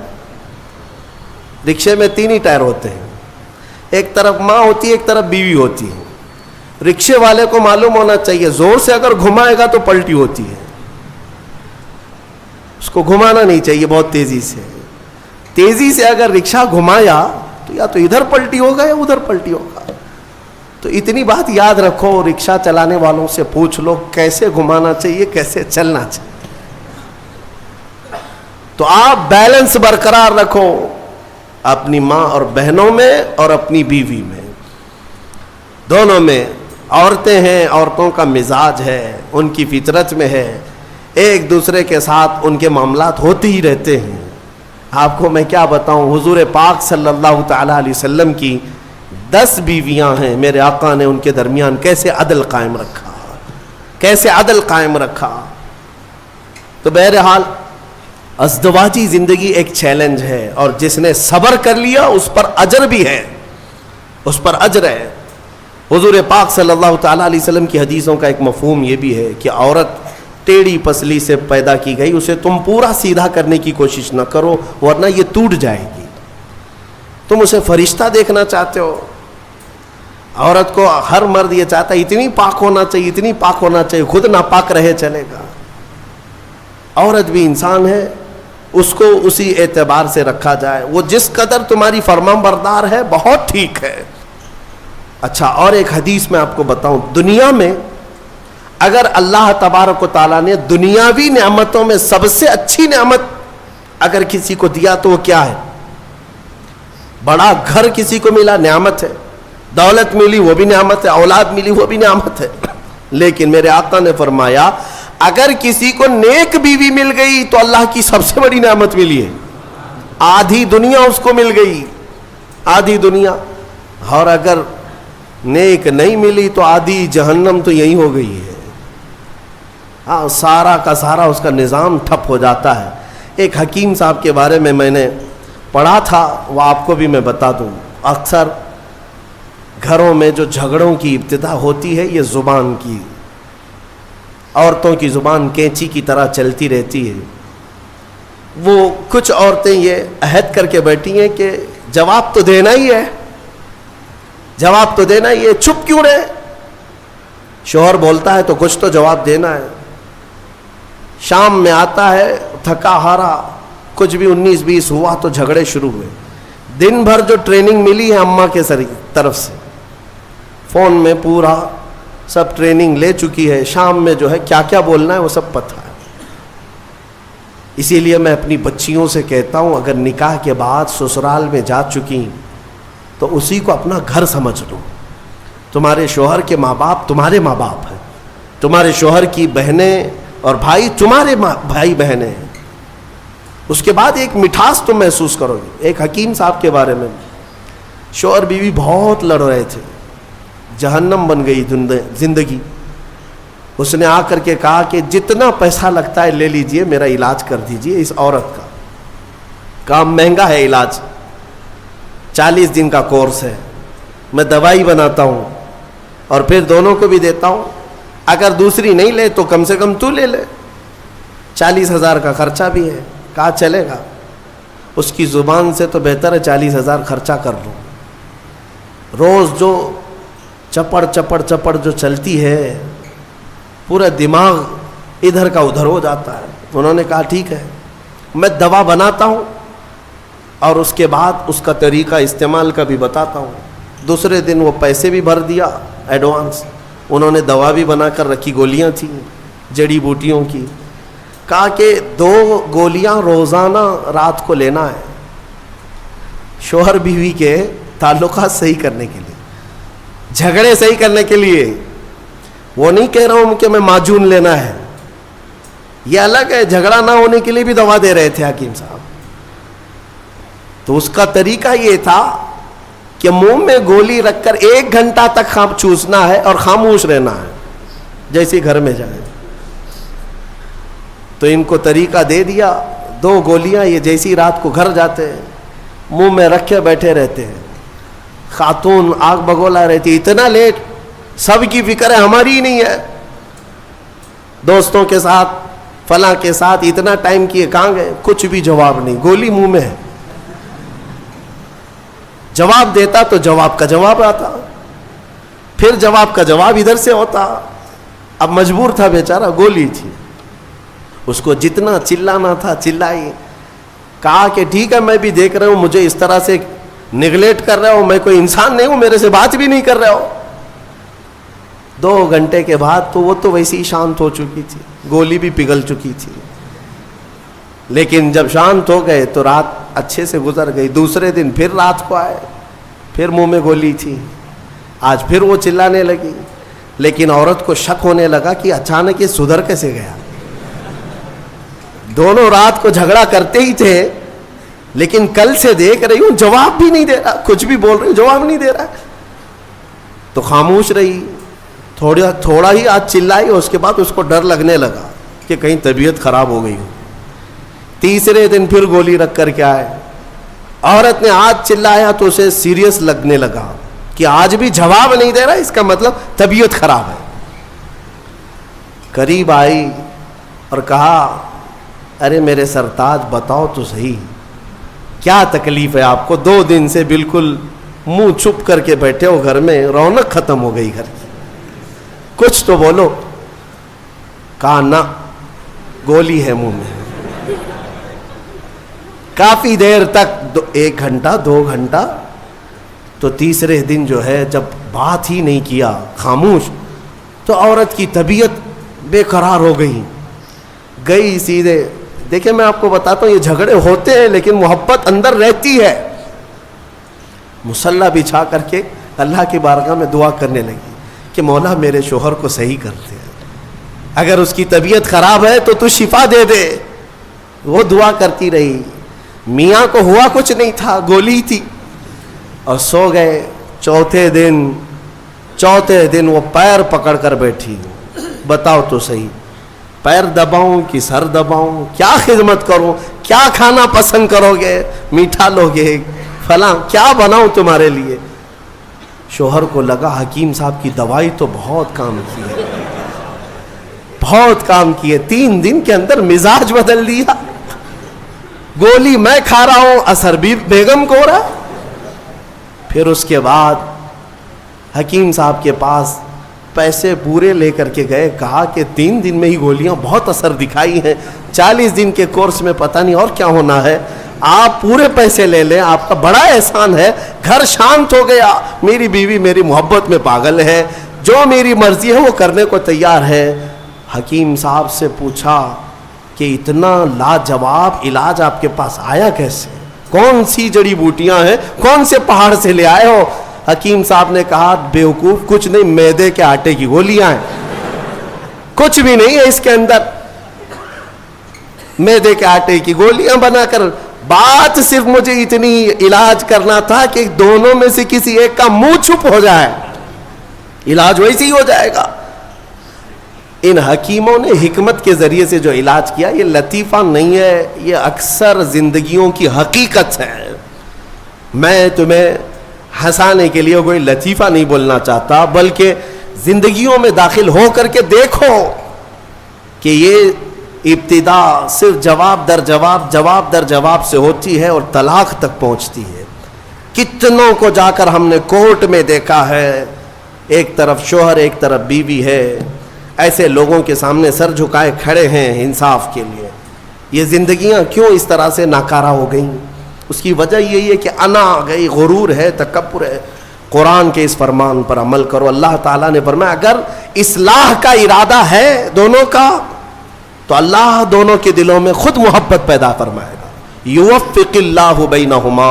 رکشے میں 3 ہی ٹائر ہوتے ہیں، ایک طرف ماں ہوتی ہے، ایک طرف بیوی ہوتی ہے۔ رکشے والے کو معلوم ہونا چاہیے زور سے اگر گھمائے گا تو پلٹی ہوتی ہے، اس کو گھمانا نہیں چاہیے بہت تیزی سے اگر رکشہ گھمایا تو یا تو ادھر پلٹی ہوگا یا ادھر پلٹی ہوگا۔ تو اتنی بات یاد رکھو، رکشہ چلانے والوں سے پوچھ لو کیسے گھمانا چاہیے، کیسے چلنا چاہیے، تو آپ بیلنس برقرار رکھو اپنی ماں اور بہنوں میں اور اپنی بیوی میں، دونوں میں۔ عورتیں ہیں، عورتوں کا مزاج ہے، ان کی فطرت میں ہے، ایک دوسرے کے ساتھ ان کے معاملات ہوتے ہی رہتے ہیں۔ آپ کو میں کیا بتاؤں، حضور پاک صلی اللہ تعالی علیہ وسلم کی 10 بیویاں ہیں، میرے آقا نے ان کے درمیان کیسے عدل قائم رکھا، کیسے عدل قائم رکھا۔ تو بہرحال ازدواجی زندگی ایک چیلنج ہے، اور جس نے صبر کر لیا اس پر اجر بھی ہے، اس پر اجر ہے۔ حضور پاک صلی اللہ تعالیٰ علیہ وسلم کی حدیثوں کا ایک مفہوم یہ بھی ہے کہ عورت ٹیڑھی پسلی سے پیدا کی گئی، اسے تم پورا سیدھا کرنے کی کوشش نہ کرو ورنہ یہ ٹوٹ جائے گی۔ تم اسے فرشتہ دیکھنا چاہتے ہو، عورت کو ہر مرد یہ چاہتا ہے اتنی پاک ہونا چاہیے، اتنی پاک ہونا چاہیے، خود ناپاک رہے چلے گا۔ عورت بھی انسان ہے، اس کو اسی اعتبار سے رکھا جائے، وہ جس قدر تمہاری فرمان بردار ہے بہت ٹھیک ہے۔ اچھا، اور ایک حدیث میں آپ کو بتاؤں، دنیا میں اگر اللہ تبارک و تعالیٰ نے دنیاوی نعمتوں میں سب سے اچھی نعمت اگر کسی کو دیا تو وہ کیا ہے؟ بڑا گھر کسی کو ملا نعمت ہے، دولت ملی وہ بھی نعمت ہے، اولاد ملی وہ بھی نعمت ہے، لیکن میرے آقا نے فرمایا اگر کسی کو نیک بیوی مل گئی تو اللہ کی سب سے بڑی نعمت ملی ہے، آدھی دنیا اس کو مل گئی، آدھی دنیا، اور اگر نیک نہیں ملی تو آدھی جہنم تو یہی ہو گئی ہے، ہاں سارا کا سارا اس کا نظام ٹھپ ہو جاتا ہے۔ ایک حکیم صاحب کے بارے میں نے پڑھا تھا، وہ آپ کو بھی میں بتا دوں، اکثر گھروں میں جو جھگڑوں کی ابتدا ہوتی ہے یہ زبان کی، عورتوں کی زبان کینچی کی طرح چلتی رہتی ہے۔ وہ کچھ عورتیں یہ عہد کر کے بیٹھی ہیں کہ جواب تو دینا ہی ہے، جواب تو دینا ہی ہے، چپ کیوں رہے، شوہر بولتا ہے تو کچھ تو جواب دینا ہے۔ شام میں آتا ہے تھکا ہارا، کچھ بھی 19-20 ہوا تو جھگڑے شروع ہوئے۔ دن بھر جو ٹریننگ ملی ہے اماں کے طرف سے، فون میں پورا سب ٹریننگ لے چکی ہے، شام میں جو ہے کیا کیا بولنا ہے وہ سب پتہ ہے۔ اسی لیے میں اپنی بچیوں سے کہتا ہوں اگر نکاح کے بعد سسرال میں جا چکی تو اسی کو اپنا گھر سمجھ لو۔ تمہارے شوہر کے ماں باپ تمہارے ماں باپ ہیں، تمہارے شوہر کی بہنیں اور بھائی تمہارے بھائی بہنیں ہیں۔ اس کے بعد ایک مٹھاس تم محسوس کرو گے۔ ایک حکیم صاحب کے بارے میں، شوہر بیوی بہت لڑ رہے تھے، جہنم بن گئی زندگی۔ اس نے آ کر کے کہا کہ جتنا پیسہ لگتا ہے لے لیجئے، میرا علاج کر دیجئے اس عورت کا، کام مہنگا ہے علاج، 40 دن کا کورس ہے، میں دوائی بناتا ہوں اور پھر دونوں کو بھی دیتا ہوں، اگر دوسری نہیں لے تو کم سے کم تو لے لے، 40,000 کا خرچہ بھی ہے۔ کہا چلے گا، اس کی زبان سے تو بہتر ہے 40,000 خرچہ کر لوں۔ روز جو چپڑ جو چلتی ہے، پورا دماغ ادھر کا ادھر ہو جاتا ہے۔ انہوں نے کہا ٹھیک ہے میں دوا بناتا ہوں اور اس کے بعد اس کا طریقہ استعمال کا بھی بتاتا ہوں۔ دوسرے دن وہ پیسے بھی بھر دیا ایڈوانس، انہوں نے دوا بھی بنا کر رکھی، گولیاں تھیں جڑی بوٹیوں کی۔ کہا کہ 2 گولیاں روزانہ رات کو لینا ہے، شوہر بیوی کے تعلقات صحیح کرنے کے لیے، جھگڑے صحیح کرنے کے لیے۔ وہ نہیں کہہ رہا ہوں کہ میں معجون لینا ہے، یہ الگ ہے، جھگڑا نہ ہونے کے لیے بھی دوا دے رہے تھے حکیم صاحب۔ تو اس کا طریقہ یہ تھا کہ منہ میں گولی رکھ کر 1 گھنٹہ تک چوسنا ہے اور خاموش رہنا ہے، جیسے گھر میں جائے۔ تو ان کو طریقہ دے دیا، 2 گولیاں یہ جیسی رات کو گھر جاتے ہیں منہ میں رکھے بیٹھے رہتے ہیں۔ خاتون آگ بگولا رہتی، اتنا لیٹ، سب کی فکر ہے ہماری ہی نہیں ہے، دوستوں کے ساتھ فلاں کے ساتھ اتنا ٹائم کیے کہاں گئے، کچھ بھی جواب نہیں، گولی منہ میں ہے۔ جواب دیتا تو جواب کا جواب آتا، پھر جواب کا جواب ادھر سے ہوتا، اب مجبور تھا بیچارہ، گولی تھی، اس کو جتنا چلانا تھا چلائی۔ کہا کہ ٹھیک ہے میں بھی دیکھ رہا ہوں مجھے اس طرح سے نگلیکٹ کر رہا ہوں، میں کوئی انسان نہیں ہوں، میرے سے بات بھی نہیں کر رہا ہو۔ 2 گھنٹے کے بعد تو وہ تو ویسی ہی شانت ہو چکی تھی، گولی بھی پگھل چکی تھی، لیکن جب شانت ہو گئے تو رات اچھے سے گزر گئی۔ دوسرے دن پھر رات کو آئے، پھر منہ میں گولی تھی، آج پھر وہ چلانے لگی، لیکن عورت کو شک ہونے لگا کہ اچانک یہ سدھر کیسے گیا۔ دونوں رات کو جھگڑا کرتے ہی تھے، لیکن کل سے دیکھ رہی ہوں جواب بھی نہیں دے رہا، کچھ بھی بول رہی ہوں جواب نہیں دے رہا، تو خاموش رہی۔ تھوڑا ہی آج چلائی، اس کے بعد اس کو ڈر لگنے لگا کہ کہیں طبیعت خراب ہو گئی ہو۔ تیسرے دن پھر گولی رکھ کر کے آئے، عورت نے آج چلایا تو اسے سیریس لگنے لگا کہ آج بھی جواب نہیں دے رہا، اس کا مطلب طبیعت خراب ہے۔ قریب آئی اور کہا ارے میرے سرتاج بتاؤ تو صحیح کیا تکلیف ہے آپ کو، 2 دن سے بالکل منہ چھپ کر کے بیٹھے ہو گھر میں، رونق ختم ہو گئی گھر کی، کچھ تو بولو۔ کہا نہ گولی ہے منہ میں۔ کافی دیر تک 1 گھنٹہ 2 گھنٹہ، تو تیسرے دن جو ہے جب بات ہی نہیں کیا، خاموش، تو عورت کی طبیعت بے قرار ہو گئی سیدھے۔ دیکھیں میں آپ کو بتاتا ہوں یہ جھگڑے ہوتے ہیں لیکن محبت اندر رہتی ہے، مصلی بچھا کر کے اللہ کی بارگاہ میں دعا کرنے لگی کہ مولا میرے شوہر کو صحیح کر دے، اگر اس کی طبیعت خراب ہے تو شفا دے دے۔ وہ دعا کرتی رہی، میاں کو ہوا کچھ نہیں تھا، گولی تھی، اور سو گئے۔ چوتھے دن وہ پیر پکڑ کر بیٹھی، بتاؤ تو صحیح، پیر دباؤں کہ سر دباؤں، کیا خدمت کروں، کیا کھانا پسند کرو گے، میٹھا لوگے، فلاں کیا بناؤں تمہارے لیے؟ شوہر کو لگا حکیم صاحب کی دوائی تو بہت کام کی ہے، بہت کام کی ہے، 3 دن کے اندر مزاج بدل دیا، گولی میں کھا رہا ہوں، اثر بھی بیگم کو ہو رہا۔ پھر اس کے بعد حکیم صاحب کے پاس پیسے پورے لے کر کے گئے، کہا کہ 3 دن میں ہی گولیاں بہت اثر دکھائی ہیں، 40 دن کے کورس میں پتہ نہیں اور کیا ہونا ہے، آپ پورے پیسے لے لیں، آپ کا بڑا احسان ہے، گھر شانت ہو گیا، میری بیوی میری محبت میں پاگل ہے، جو میری مرضی ہے وہ کرنے کو تیار ہے۔ حکیم صاحب سے پوچھا کہ اتنا لاجواب علاج آپ کے پاس آیا کیسے، کون سی جڑی بوٹیاں ہیں، کون سے پہاڑ سے لے آئے ہو؟ حکیم صاحب نے کہا بیوقوف کچھ نہیں، میدے کے آٹے کی گولیاں ہیں، کچھ بھی نہیں ہے اس کے اندر، میدے کے آٹے کی گولیاں بنا کر، بات صرف مجھے اتنی علاج کرنا تھا کہ دونوں میں سے کسی ایک کا منہ چھپ ہو جائے، علاج ویسے ہی ہو جائے گا۔ ان حکیموں نے حکمت کے ذریعے سے جو علاج کیا، یہ لطیفہ نہیں ہے، یہ اکثر زندگیوں کی حقیقت ہے۔ میں تمہیں ہنسانے کے لیے کوئی لطیفہ نہیں بولنا چاہتا، بلکہ زندگیوں میں داخل ہو کر کے دیکھو کہ یہ ابتدا صرف جواب در جواب سے ہوتی ہے اور طلاق تک پہنچتی ہے۔ کتنوں کو جا کر ہم نے کورٹ میں دیکھا ہے، ایک طرف شوہر ایک طرف بیوی ہے، ایسے لوگوں کے سامنے سر جھکائے کھڑے ہیں انصاف کے لیے۔ یہ زندگیاں کیوں اس طرح سے ناکارہ ہو گئیں؟ اس کی وجہ یہی ہے کہ انا آ گئی، غرور ہے، تکبر ہے۔ قرآن کے اس فرمان پر عمل کرو۔ اللہ تعالیٰ نے فرمایا اگر اصلاح کا ارادہ ہے دونوں کا تو اللہ دونوں کے دلوں میں خود محبت پیدا فرمائے گا۔ یوفق اللہ بینہما،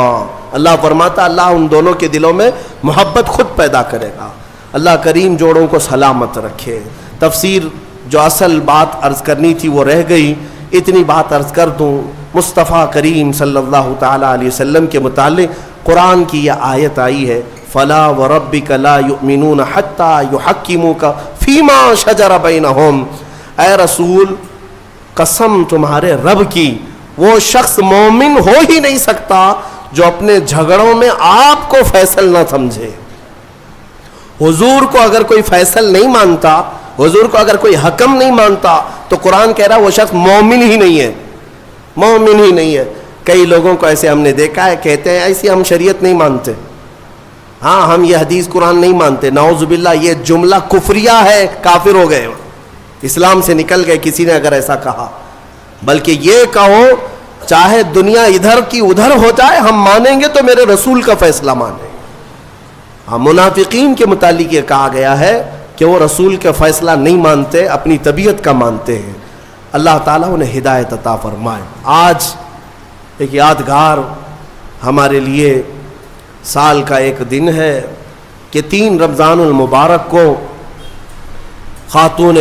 اللہ فرماتا اللہ ان دونوں کے دلوں میں محبت خود پیدا کرے گا۔ اللہ کریم جوڑوں کو سلامت رکھے۔ تفسیر جو اصل بات عرض کرنی تھی وہ رہ گئی، اتنی بات عرض کر دوں۔ مصطفیٰ کریم صلی اللہ تعالیٰ علیہ وسلم کے متعلق قرآن کی یہ آیت آئی ہے، فَلَا وَرَبِّكَ لَا يُؤْمِنُونَ حَتَّى يُحَكِّمُوكَ فِي مَا شَجَرَ بَيْنَهُمْ۔ اے رسول قسم تمہارے رب کی، وہ شخص مومن ہو ہی نہیں سکتا جو اپنے جھگڑوں میں آپ کو فیصل نہ سمجھے۔ حضور کو اگر کوئی فیصل نہیں مانتا، حضور کو اگر کوئی حکم نہیں مانتا تو قرآن کہہ رہا وہ شخص مومن ہی نہیں ہے، مومن ہی نہیں ہے۔ کئی لوگوں کو ایسے ہم نے دیکھا ہے، کہتے ہیں ایسی ہم شریعت نہیں مانتے، ہاں ہم یہ حدیث قرآن نہیں مانتے، نعوذ باللہ یہ جملہ کفریہ ہے، کافر ہو گئے، اسلام سے نکل گئے کسی نے اگر ایسا کہا۔ بلکہ یہ کہو چاہے دنیا ادھر کی ادھر ہو جائے ہم مانیں گے تو میرے رسول کا فیصلہ مانیں گے۔ ہاں منافقین کے متعلق یہ کہا گیا ہے کہ وہ رسول کا فیصلہ نہیں مانتے، اپنی طبیعت کا مانتے ہیں۔ اللہ تعالیٰ انہیں ہدایت عطا فرمائے۔ آج ایک یادگار ہمارے لیے سال کا ایک دن ہے کہ 3 رمضان المبارک کو خاتون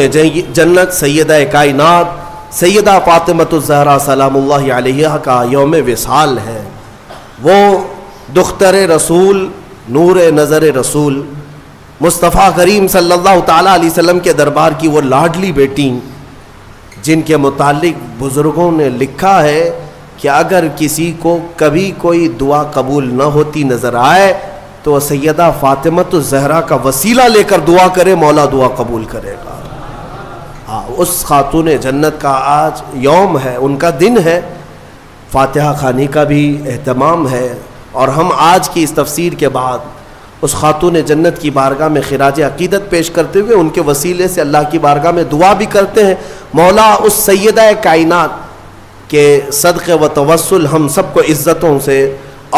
جنت سیدہ کائنات سیدہ فاطمۃ الزہرا سلام اللہ علیہا کا یوم وصال ہے۔ وہ دختر رسول، نور نظر رسول، مصطفیٰ کریم صلی اللہ تعالیٰ علیہ وسلم کے دربار کی وہ لاڈلی بیٹی جن کے متعلق بزرگوں نے لکھا ہے کہ اگر کسی کو کبھی کوئی دعا قبول نہ ہوتی نظر آئے تو سیدہ فاطمۃ الزہرا کا وسیلہ لے کر دعا کرے، مولا دعا قبول کرے گا۔ ہاں اس خاتون جنت کا آج یوم ہے، ان کا دن ہے، فاتحہ خوانی کا بھی اہتمام ہے، اور ہم آج کی اس تفسیر کے بعد اس خاتون جنت کی بارگاہ میں خراج عقیدت پیش کرتے ہوئے ان کے وسیلے سے اللہ کی بارگاہ میں دعا بھی کرتے ہیں، مولا اس سیدہ کائنات کے صدقے و توسل ہم سب کو عزتوں سے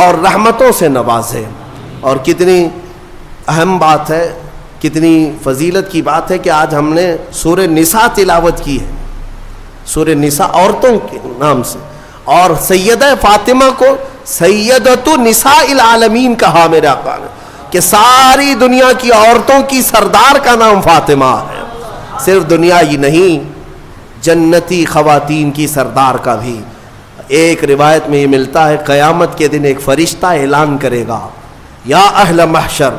اور رحمتوں سے نوازے۔ اور کتنی اہم بات ہے، کتنی فضیلت کی بات ہے کہ آج ہم نے سورہ نساء تلاوت کی ہے، سورہ نساء عورتوں کے نام سے، اور سیدہ فاطمہ کو سیدۃ نساء العالمین کہا میرے آقا نے کہ ساری دنیا کی عورتوں کی سردار کا نام فاطمہ ہے. صرف دنیا ہی نہیں، جنتی خواتین کی سردار کا بھی. ایک روایت میں یہ ملتا ہے قیامت کے دن ایک فرشتہ اعلان کرے گا، یا اہل محشر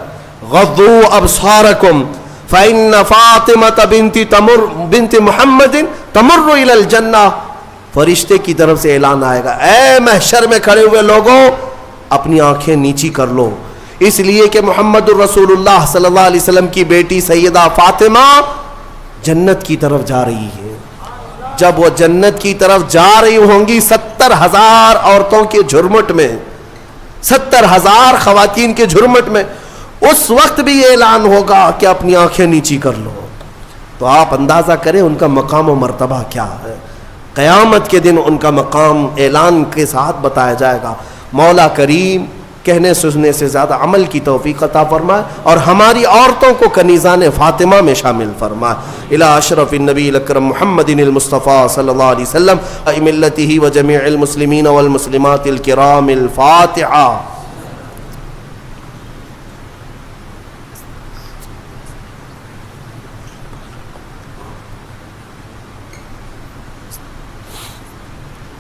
غضوا ابصارکم فإن فاطمة بنت محمد تمر إلى الجنہ. فرشتے کی طرف سے اعلان آئے گا، اے محشر میں کھڑے ہوئے لوگوں اپنی آنکھیں نیچی کر لو، اس لیے کہ محمد الرسول اللہ صلی اللہ علیہ وسلم کی بیٹی سیدہ فاطمہ جنت کی طرف جا رہی ہے. جب وہ جنت کی طرف جا رہی ہوں گی 70,000 عورتوں کے جھرمٹ میں، 70,000 خواتین کے جھرمٹ میں، اس وقت بھی یہ اعلان ہوگا کہ اپنی آنکھیں نیچی کر لو. تو آپ اندازہ کریں ان کا مقام و مرتبہ کیا ہے. قیامت کے دن ان کا مقام اعلان کے ساتھ بتایا جائے گا. مولا کریم کہنے سننے سے زیادہ عمل کی توفیق عطا فرمائے اور ہماری عورتوں کو کنیزان فاطمہ میں شامل فرمائے. الی اشرف النبی الاکرم محمد المصطفیٰ صلی اللہ علیہ وسلم ملتہ و جمیع المسلمین والمسلمات الکرام. الفاتحہ.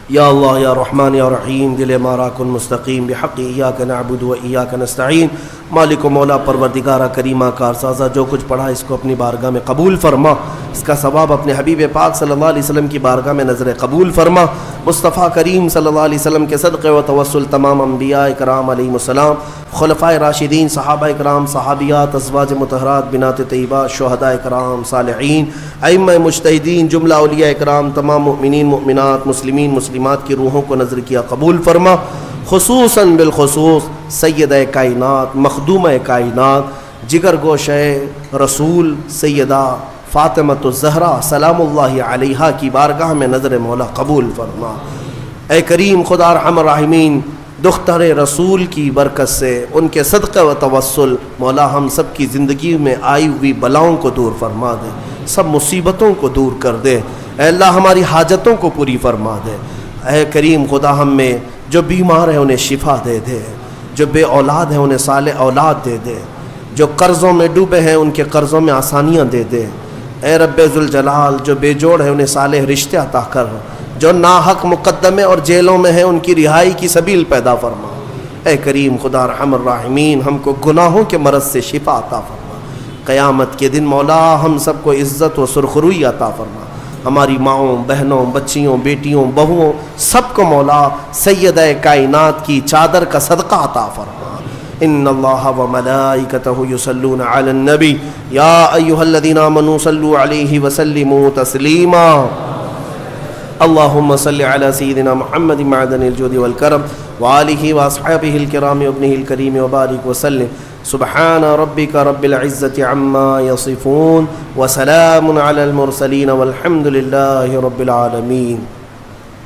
یا اللہ یا رحمان یا رحیم دل ہمارا کن مستقیم بحق ایاک نعبد و ایاک نستعین. مالک و مولا پروردگارہ کریمہ کارسازہ جو کچھ پڑھا اس کو اپنی بارگاہ میں قبول فرما، اس کا ثواب اپنے حبیب پاک صلی اللہ علیہ وسلم کی بارگاہ میں نظر قبول فرما. مصطفیٰ کریم صلی اللہ علیہ وسلم کے صدقے و توسل تمام انبیاء کرام علیہم السلام، خلفائے راشدین، صحابہ کرام، صحابیات، ازواج مطہرات، بنات طیبات، شہداء کرام، صالحین، ائمہ مجتہدین، جملہ اولیاء کرام، تمام مؤمنین مؤمنات، مسلمین مسلمات کی روحوں کو نظر کیا قبول فرما. خصوصاً بالخصوص سیدہ کائنات، مخدومہ کائنات، جگر گوشہ رسول سیدہ فاطمۃ الزہرا سلام اللہ علیہا کی بارگاہ میں نظر مولا قبول فرما. اے کریم خدا ارحم الراحمین، دختر رسول کی برکت سے ان کے صدقہ و توسل مولا ہم سب کی زندگی میں آئی ہوئی بلاؤں کو دور فرما دے، سب مصیبتوں کو دور کر دے. اے اللہ ہماری حاجتوں کو پوری فرما دے. اے کریم خدا ہم میں جو بیمار ہیں انہیں شفا دے دے، جو بے اولاد ہیں انہیں صالح اولاد دے دے، جو قرضوں میں ڈوبے ہیں ان کے قرضوں میں آسانیاں دے دے. اے رب ذوالجلال جو بے جوڑ ہیں انہیں صالح رشتے عطا کر، جو ناحق مقدمے اور جیلوں میں ہیں ان کی رہائی کی سبیل پیدا فرما. اے کریم خدا ارحم الراحمین ہم کو گناہوں کے مرض سے شفا عطا فرما. قیامت کے دن مولا ہم سب کو عزت و سرخروئی عطا فرما. ہماری ماؤں، بہنوں، بچیوں، بیٹیوں، بہوؤں سب کو مولا سیدہ کائنات کی چادر کا صدقہ عطا فرما. ان اللہ وملائکتہ یصلون علی النبی یا ایھا الذین آمنوا صلوا علیہ وسلموا تسلیما. اللہم صل علی سیدنا محمد معدن الجود والکرم وآلہ واصحابہ الکرام وابنہ الکریم وبارک وسلم. سبحان ربک رب العزة عما یصفون وسلام علی المرسلین والحمد للہ رب العالمین.